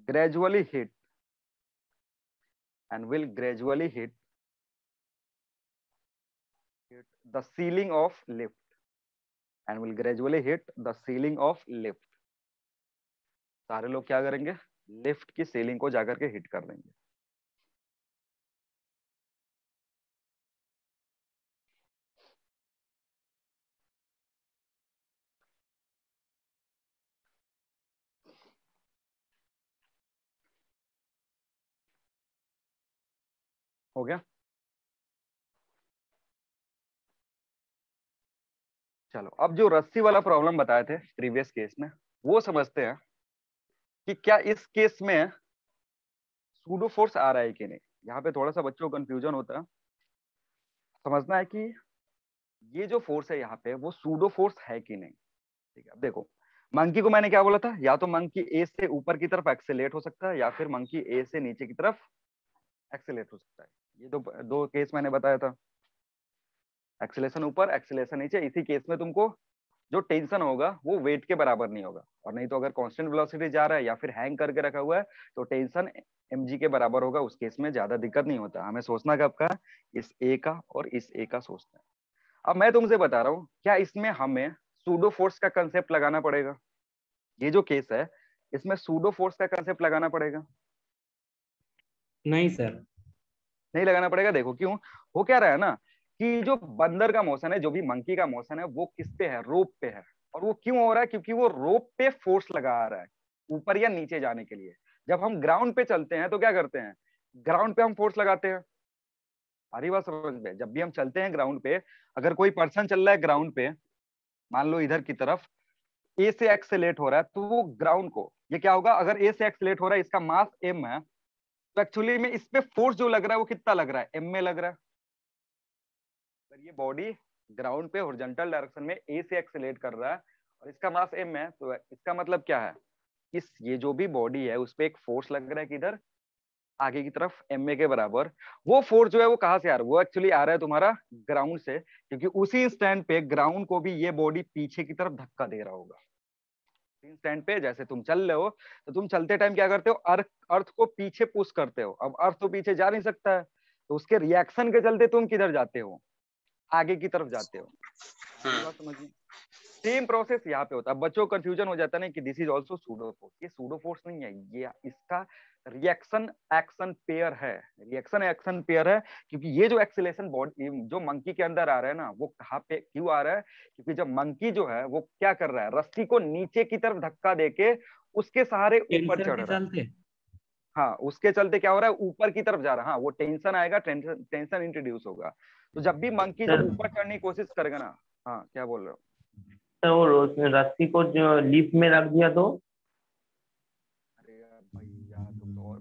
gradually hit and will gradually hit the ceiling of lift and will gradually hit the ceiling of lift. सारे लोग क्या करेंगे, lift की ceiling को जाकर के hit कर देंगे। हो गया, चलो अब जो रस्सी वाला प्रॉब्लम बताए थे प्रीवियस केस में, वो समझते हैं कि क्या इस केस में सूडो फोर्स आ रहा है कि नहीं। यहाँ पे थोड़ा सा बच्चों को कंफ्यूजन होता है। समझना है कि ये जो फोर्स है यहाँ पे वो सूडो फोर्स है कि नहीं। ठीक है, अब देखो मंकी को मैंने क्या बोला था, या तो मंकी ए से ऊपर की तरफ एक्सेलेरेट हो सकता है या फिर मंकी ए से नीचे की तरफ एक्सेलेरेट हो सकता है। ये दो दो केस मैंने बताया था, एक्सेलेरेशन ऊपर एक्सेलेरेशन नीचे। इसी केस में तुमको जो टेंशन होगा वो वेट के बराबर नहीं होगा, और नहीं तो अगर कांस्टेंट वेलोसिटी जा रहा है या फिर हैंग करके रखा हुआ है तो टेंशन mg के बराबर होगा। उस केस में ज्यादा दिक्कत नहीं होता। हमें सोचना कब का, इस ए का और इस ए का सोचना है। अब मैं तुमसे बता रहा हूँ, क्या इसमें हमें सूडो फोर्स का कंसेप्ट लगाना पड़ेगा? ये जो केस है इसमें सूडो फोर्स का कंसेप्ट लगाना पड़ेगा? नहीं सर। नहीं लगाना पड़ेगा। देखो क्यों, हो क्या रहा है ना कि जो बंदर का मोशन है, जो भी मंकी का मोशन है, वो किस पे है, रोप पे है। और वो क्यों हो रहा है? क्योंकि वो रोप पे फोर्स लगा रहा है ऊपर या नीचे जाने के लिए। जब हम ग्राउंड पे चलते हैं तो क्या करते हैं, ग्राउंड पे हम फोर्स लगाते हैं। सारी बात समझ में, जब भी हम चलते हैं ग्राउंड पे, अगर कोई पर्सन चल रहा है ग्राउंड पे, मान लो इधर की तरफ ए से एक्सेलेरेट हो रहा है, तो वो ग्राउंड को, ये क्या होगा, अगर ए से एक्सेलेरेट हो रहा है, इसका मास m है, तो एक्चुअली में इस पे फोर्स जो लग रहा है वो कितना लग रहा है, m में लग रहा है। अगर ये बॉडी ग्राउंड पे हॉरिजॉन्टल डायरेक्शन में ए से एक्सेलेरेट कर रहा है और इसका मास m है, तो इसका मतलब क्या है, इस ये जो भी बॉडी है उस पे एक फोर्स लग रहा है किधर, आगे की तरफ ma के बराबर। वो फोर्स जो है वो कहाँ से आ रहा है, वो एक्चुअली आ रहा है तुम्हारा ग्राउंड से, क्योंकि उसी स्टैंड पे ग्राउंड को भी ये बॉडी पीछे की तरफ धक्का दे रहा होगा। स्टैंड पे जैसे तुम चल रहे हो, तो तुम चलते टाइम क्या करते हो, अर्थ को पीछे पुश करते हो। अब अर्थ तो पीछे जा नहीं सकता है, तो उसके रिएक्शन के चलते तुम किधर जाते हो, आगे की तरफ जाते हो। बात समझिए, सेम प्रोसेस यहाँ पे होता है। बच्चों को कंफ्यूजन हो जाता है ना कि this is also pseudo force. ये सूडो फोर्स नहीं है, ये इसका रिएक्शन एक्शन पेयर है। रिएक्शन एक्शन पेयर है, क्योंकि ये जो एक्सीलरेशन बॉडी जो मंकी के अंदर आ रहा है ना, वो कहाँ पे क्यों आ रहा है, क्योंकि जब मंकी जो है वो क्या कर रहा है, रस्सी को नीचे की तरफ धक्का देके उसके सहारे ऊपर टेंशन चढ़ के रहा है। चलते। हाँ, उसके चलते क्या हो रहा है, ऊपर की तरफ जा रहा है। हाँ, वो टेंशन आएगा, टेंशन इंट्रोड्यूस होगा। तो जब भी मंकी जब सर ऊपर चढ़ने की कोशिश करेगा ना, हाँ क्या बोल रहे हो? सर वो रस्सी को जो लिफ्ट में रख दिया तो अरे यार भैया, तुम तो और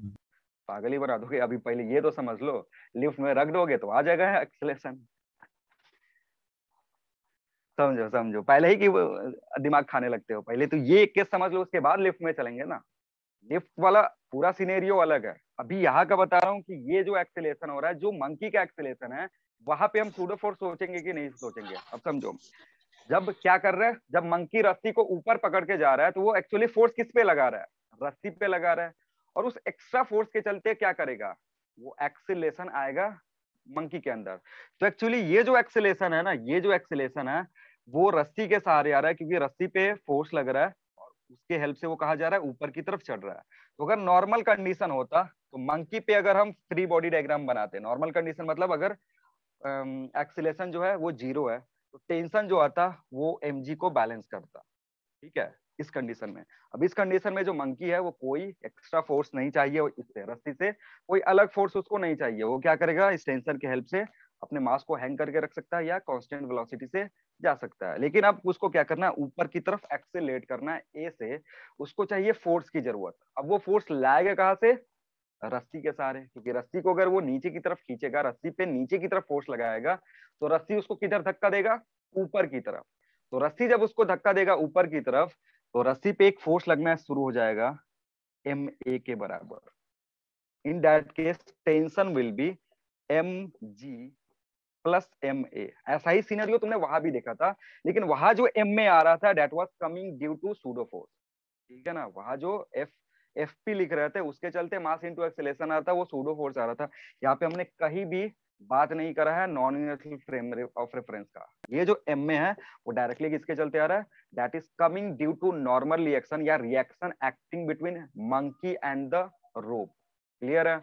पागल ही बना दोगे। अभी पहले ये तो समझ लो, लिफ्ट में रख दोगे तो आ जाएगा एक्सेलेरेशन। समझो समझो, पहले ही कि दिमाग खाने लगते हो। पहले तो ये एक केस समझ लो, उसके बाद लिफ्ट में चलेंगे ना। लिफ्ट वाला पूरा सिनेरियो अलग है। अभी यहाँ का बता रहा हूँ कि ये जो एक्सेलेरेशन हो रहा है, जो मंकी का एक्सेलेरेशन है, वहां पे हम सूडो फोर्स सोचेंगे कि नहीं सोचेंगे? अब समझो, जब क्या कर रहा है, जब मंकी रस्सी को ऊपर पकड़ के जा रहा है, तो वो एक्चुअली फोर्स किस पे लगा रहा है, रस्सी पे लगा रहा है। और उस एक्स्ट्रा फोर्स के चलते क्या करेगा, वो एक्सेलेरेशन आएगा मंकी के अंदर। तो एक्चुअली ये जो एक्सेलेरेशन है ना, ये जो एक्सेलेरेशन है वो रस्सी के सहारे आ रहा है, क्योंकि रस्सी पे फोर्स लग रहा है और उसके हेल्प से वो कहा जा रहा है, ऊपर की तरफ चढ़ रहा है। तो अगर नॉर्मल कंडीशन होता, तो मंकी पे अगर हम फ्री बॉडी डायग्राम बनाते, नॉर्मल कंडीशन मतलब अगर एक्सेलेरेशन जो है वो 0 है, तो टेंशन जो आता वो mg को बैलेंस करता। ठीक है, इस कंडीशन में। अब इस कंडीशन में जो मंकी है वो कोई एक्स्ट्रा फोर्स नहीं चाहिए, इससे रस्सी से कोई अलग फोर्स उसको नहीं चाहिए। वो क्या करेगा, इस टेंशन के हेल्प से अपने मास को हैंग करके रख सकता है या कांस्टेंट वेलोसिटी से जा सकता है। लेकिन अब उसको क्या करना है, ऊपर की तरफ एक्सेलेरेट करना है ए से, उसको चाहिए फोर्स की जरूरत। अब वो फोर्स लाएगा कहाँ से, रस्सी के सहारे, क्योंकि रस्सी को अगर वो नीचे की तरफ खींचेगा, रस्सी पे नीचे की तरफ फोर्स लगाएगा, तो रस्सी उसको किधर धक्का देगा, ऊपर की तरफ। तो रस्सी जब उसको धक्का देगा ऊपर की तरफ, तो रस्सी पे एक फोर्स लगना शुरू हो जाएगा ma के बराबर। In that case tension will be mg plus ma। ऐसा ही सीनरियो तुमने वहां भी देखा था, लेकिन वहां जो ma आ रहा था that was coming due to pseudo force. ठीक है ना, वहां जो fp लिख रहे थे उसके चलते मास इनटू एक्सेलेरेशन आ रहा था, वो सूडो फोर्स आ रहा था। यहाँ पे हमने कहीं भी बात नहीं करा है non universal frame of reference का। ये जो ma है वो डायरेक्टली किसके चलते आ रहा है, that is coming due to normal reaction या reaction acting between monkey and the rope. Clear है?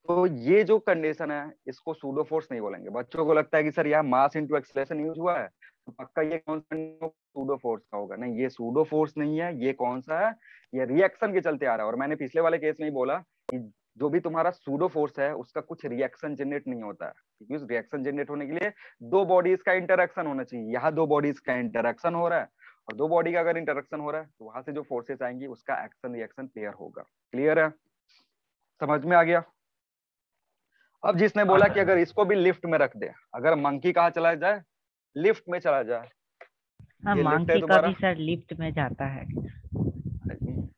तो ये जो कंडीशन है इसको सूडो फोर्स नहीं बोलेंगे। बच्चों को लगता है कि सर यहाँ मास इनटू एक्सेलरेशन यूज हुआ है, तो पक्का ये कौन सा सूडो फोर्स का होगा। नहीं, ये सूडो फोर्स नहीं है। ये कौन सा है, ये रिएक्शन के चलते आ रहा है। और मैंने पिछले वाले केस में ही बोला कि जो भी तुम्हारा सूडो फोर्स है उसका कुछ रिएक्शन जनरेट नहीं होता है, क्योंकि उस रिएक्शन जनरेट होने के लिए दो बॉडीज का इंटरेक्शन होना चाहिए। यहाँ दो बॉडीज का इंटरेक्शन हो रहा है, और दो बॉडी का अगर इंटरेक्शन हो रहा है तो वहां से जो फोर्सेस आएंगी उसका एक्शन रिएक्शन पेयर होगा। क्लियर है, समझ में आ गया? अब जिसने बोला कि अगर इसको भी लिफ्ट में रख दे, अगर मंकी कहाँ चला जाए, लिफ्ट में चला जाए, हाँ, ये लिफ्ट है मंकी का तुम्हारा। भी सर लिफ्ट में जाता है।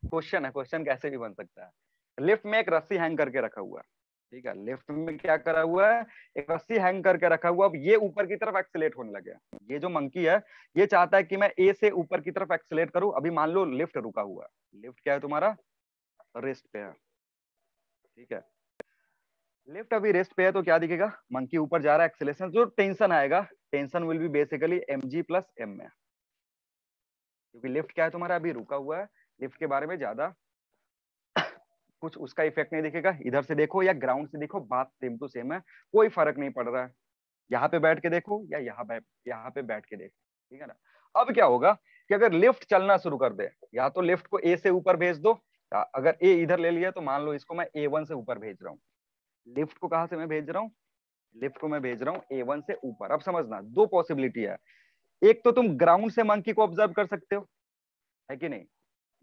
क्वेश्चन है, क्वेश्चन कैसे भी बन सकता है। लिफ्ट में एक रस्सी हैंग करके रखा हुआ है, ठीक है, लिफ्ट में क्या करा हुआ है, एक रस्सी हैंग करके रखा हुआ। अब ये ऊपर की तरफ एक्सेलेरेट होने लगे, ये जो मंकी है ये चाहता है कि मैं ए से ऊपर की तरफ एक्सेलेरेट करूं। अभी मान लो लिफ्ट रुका हुआ है, लिफ्ट क्या है तुम्हारा, रेस्ट पे है, ठीक है, लिफ्ट अभी रेस्ट पे है, तो क्या दिखेगा, मंकी ऊपर जा रहा है, एक्सेलेरेशन, जो टेंशन आएगा, tension will be basically mg plus m में, क्योंकि लिफ्ट क्या है तुम्हारा, अभी रुका हुआ है, लिफ्ट के बारे में ज्यादा कुछ उसका इफेक्ट नहीं दिखेगा। इधर से देखो या ग्राउंड से देखो, बात सेम टू सेम है, कोई फर्क नहीं पड़ रहा है, यहाँ पे बैठ के देखो या यहाँ पे बैठ के देखो, ठीक है ना। अब क्या होगा कि अगर लिफ्ट चलना शुरू कर दे, या तो लिफ्ट को ए से ऊपर भेज दो, अगर ए इधर ले लिया तो मान लो इसको मैं A1 से ऊपर भेज रहा हूँ, लिफ्ट को कहां से मैं भेज रहा हूँ, लिफ्ट को मैं भेज रहा हूँ A1 से ऊपर। अब समझना, दो पॉसिबिलिटी है, एक तो तुम ग्राउंड से मंकी को ऑब्जर्व कर सकते हो, है कि नहीं,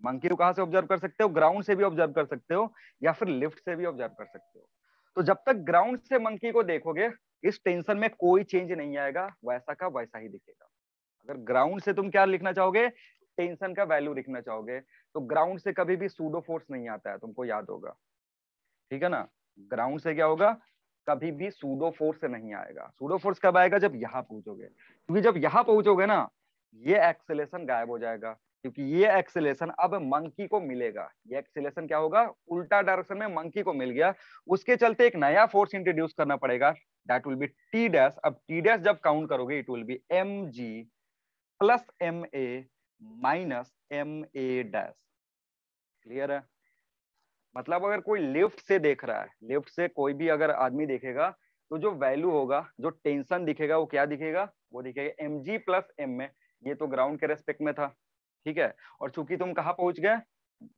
मंकी को कहां से ऑब्जर्व कर सकते हो, ग्राउंड से भी ऑब्जर्व कर सकते हो, या फिर लिफ्ट से भी ऑब्जर्व कर सकते हो। तो जब तक ग्राउंड से मंकी को देखोगे, इस टेंशन में कोई चेंज नहीं आएगा, वैसा का वैसा ही दिखेगा। अगर ग्राउंड से तुम क्या लिखना चाहोगे, टेंशन का वैल्यू लिखना चाहोगे, तो ग्राउंड से कभी भी सूडो फोर्स नहीं आता है, तुमको याद होगा, ठीक है ना। ग्राउंड से क्या होगा, कभी भी सूडो फोर्स से नहीं आएगा। सूडो फोर्स कब आएगा, जब यहाँ पहुंचोगे, क्योंकि जब यहाँ पहुंचोगे ना, ये एक्सेलेरेशन गायब हो जाएगा, क्योंकि ये एक्सेलेरेशन अब मंकी को मिलेगा। ये एक्सेलेरेशन क्या होगा, उल्टा डायरेक्शन में मंकी को मिल गया, उसके चलते एक नया फोर्स इंट्रोड्यूस करना पड़ेगा, that will be T dash. अब टी डैश जब काउंट करोगे, it will B mg plus ma minus ma dash. Clear है, मतलब अगर कोई लिफ्ट से देख रहा है, लिफ्ट से कोई भी अगर आदमी देखेगा, तो जो वैल्यू होगा, जो टेंशन दिखेगा, वो क्या दिखेगा, वो दिखेगा mg प्लस m में, ये तो ग्राउंड के रेस्पेक्ट में था, ठीक है। और चूंकि तुम कहाँ पहुंच गए,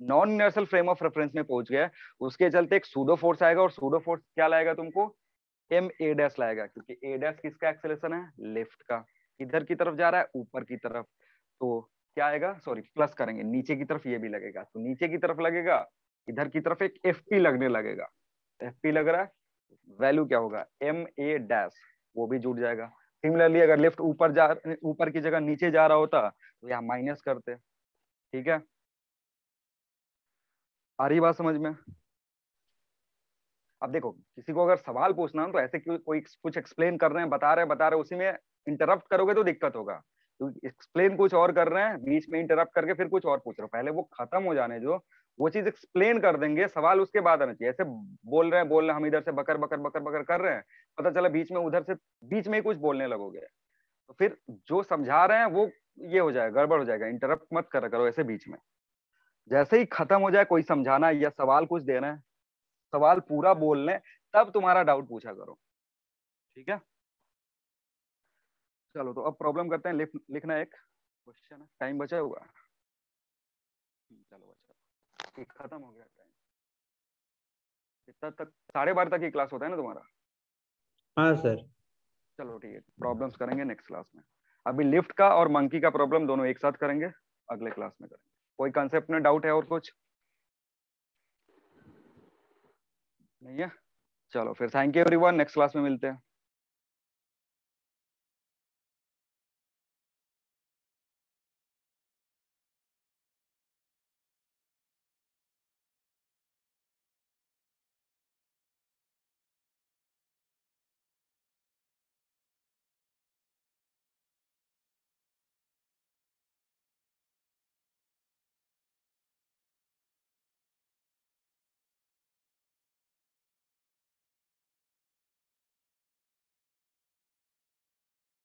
non universal frame of reference में पहुंच गए, उसके चलते एक सूडो फोर्स आएगा, और सूडो फोर्स क्या लाएगा तुमको, ma डैश लाएगा, क्योंकि a डैश किसका एक्सेलेरेशन है, लिफ्ट का, इधर की तरफ जा रहा है, ऊपर की तरफ, तो क्या आएगा, सॉरी प्लस करेंगे, नीचे की तरफ ये भी लगेगा, तो नीचे की तरफ लगेगा, इधर की तरफ एक FP लगने लगेगा, FP लग रहा है, वैल्यू क्या होगा, ma डैश, वो भी जुड़ जाएगा। सिमिलरली अगर लिफ्ट ऊपर की जगह नीचे जा रहा होता, तो यहाँ माइनस करते, ठीक है। आ रही बात समझ में। अब देखो, किसी को अगर सवाल पूछना हो तो ऐसे कोई कुछ एक्सप्लेन कर रहे हैं, बता रहे हैं, उसी में इंटरप्ट करोगे तो दिक्कत होगा, क्योंकि एक्सप्लेन कुछ और कर रहे हैं, बीच में इंटरप्ट करके फिर कुछ और पूछ रहे हो, पहले वो खत्म हो जाने जो, वो चीज एक्सप्लेन कर देंगे, सवाल उसके बाद आना चाहिए। ऐसे बोल रहे हैं, हम इधर से बकर बकर बकर बकर कर रहे हैं, पता चला बीच में उधर से बीच में ही कुछ बोलने लगोगे, तो फिर जो समझा रहे हैं वो ये हो जाएगा, गड़बड़ हो जाएगा। इंटरप्ट मत करा करो ऐसे बीच में, जैसे ही खत्म हो जाए कोई समझाना या सवाल कुछ देना है, सवाल पूरा बोल लें, तब तुम्हारा डाउट पूछा करो, ठीक है। चलो तो अब प्रॉब्लम करते हैं, लिखना एक क्वेश्चन है, टाइम बचा हुआ, चलो बचा, खत्म हो गया टाइम, इतना तक 12:30 तक ही क्लास होता है ना तुम्हारा। हाँ सर। चलो ठीक है, प्रॉब्लम्स करेंगे नेक्स्ट क्लास में। अभी लिफ्ट का और मंकी का प्रॉब्लम दोनों एक साथ करेंगे, अगले क्लास में करेंगे। कोई कंसेप्ट में डाउट है और कुछ नहीं है, चलो फिर thank you everyone, next class में मिलते हैं।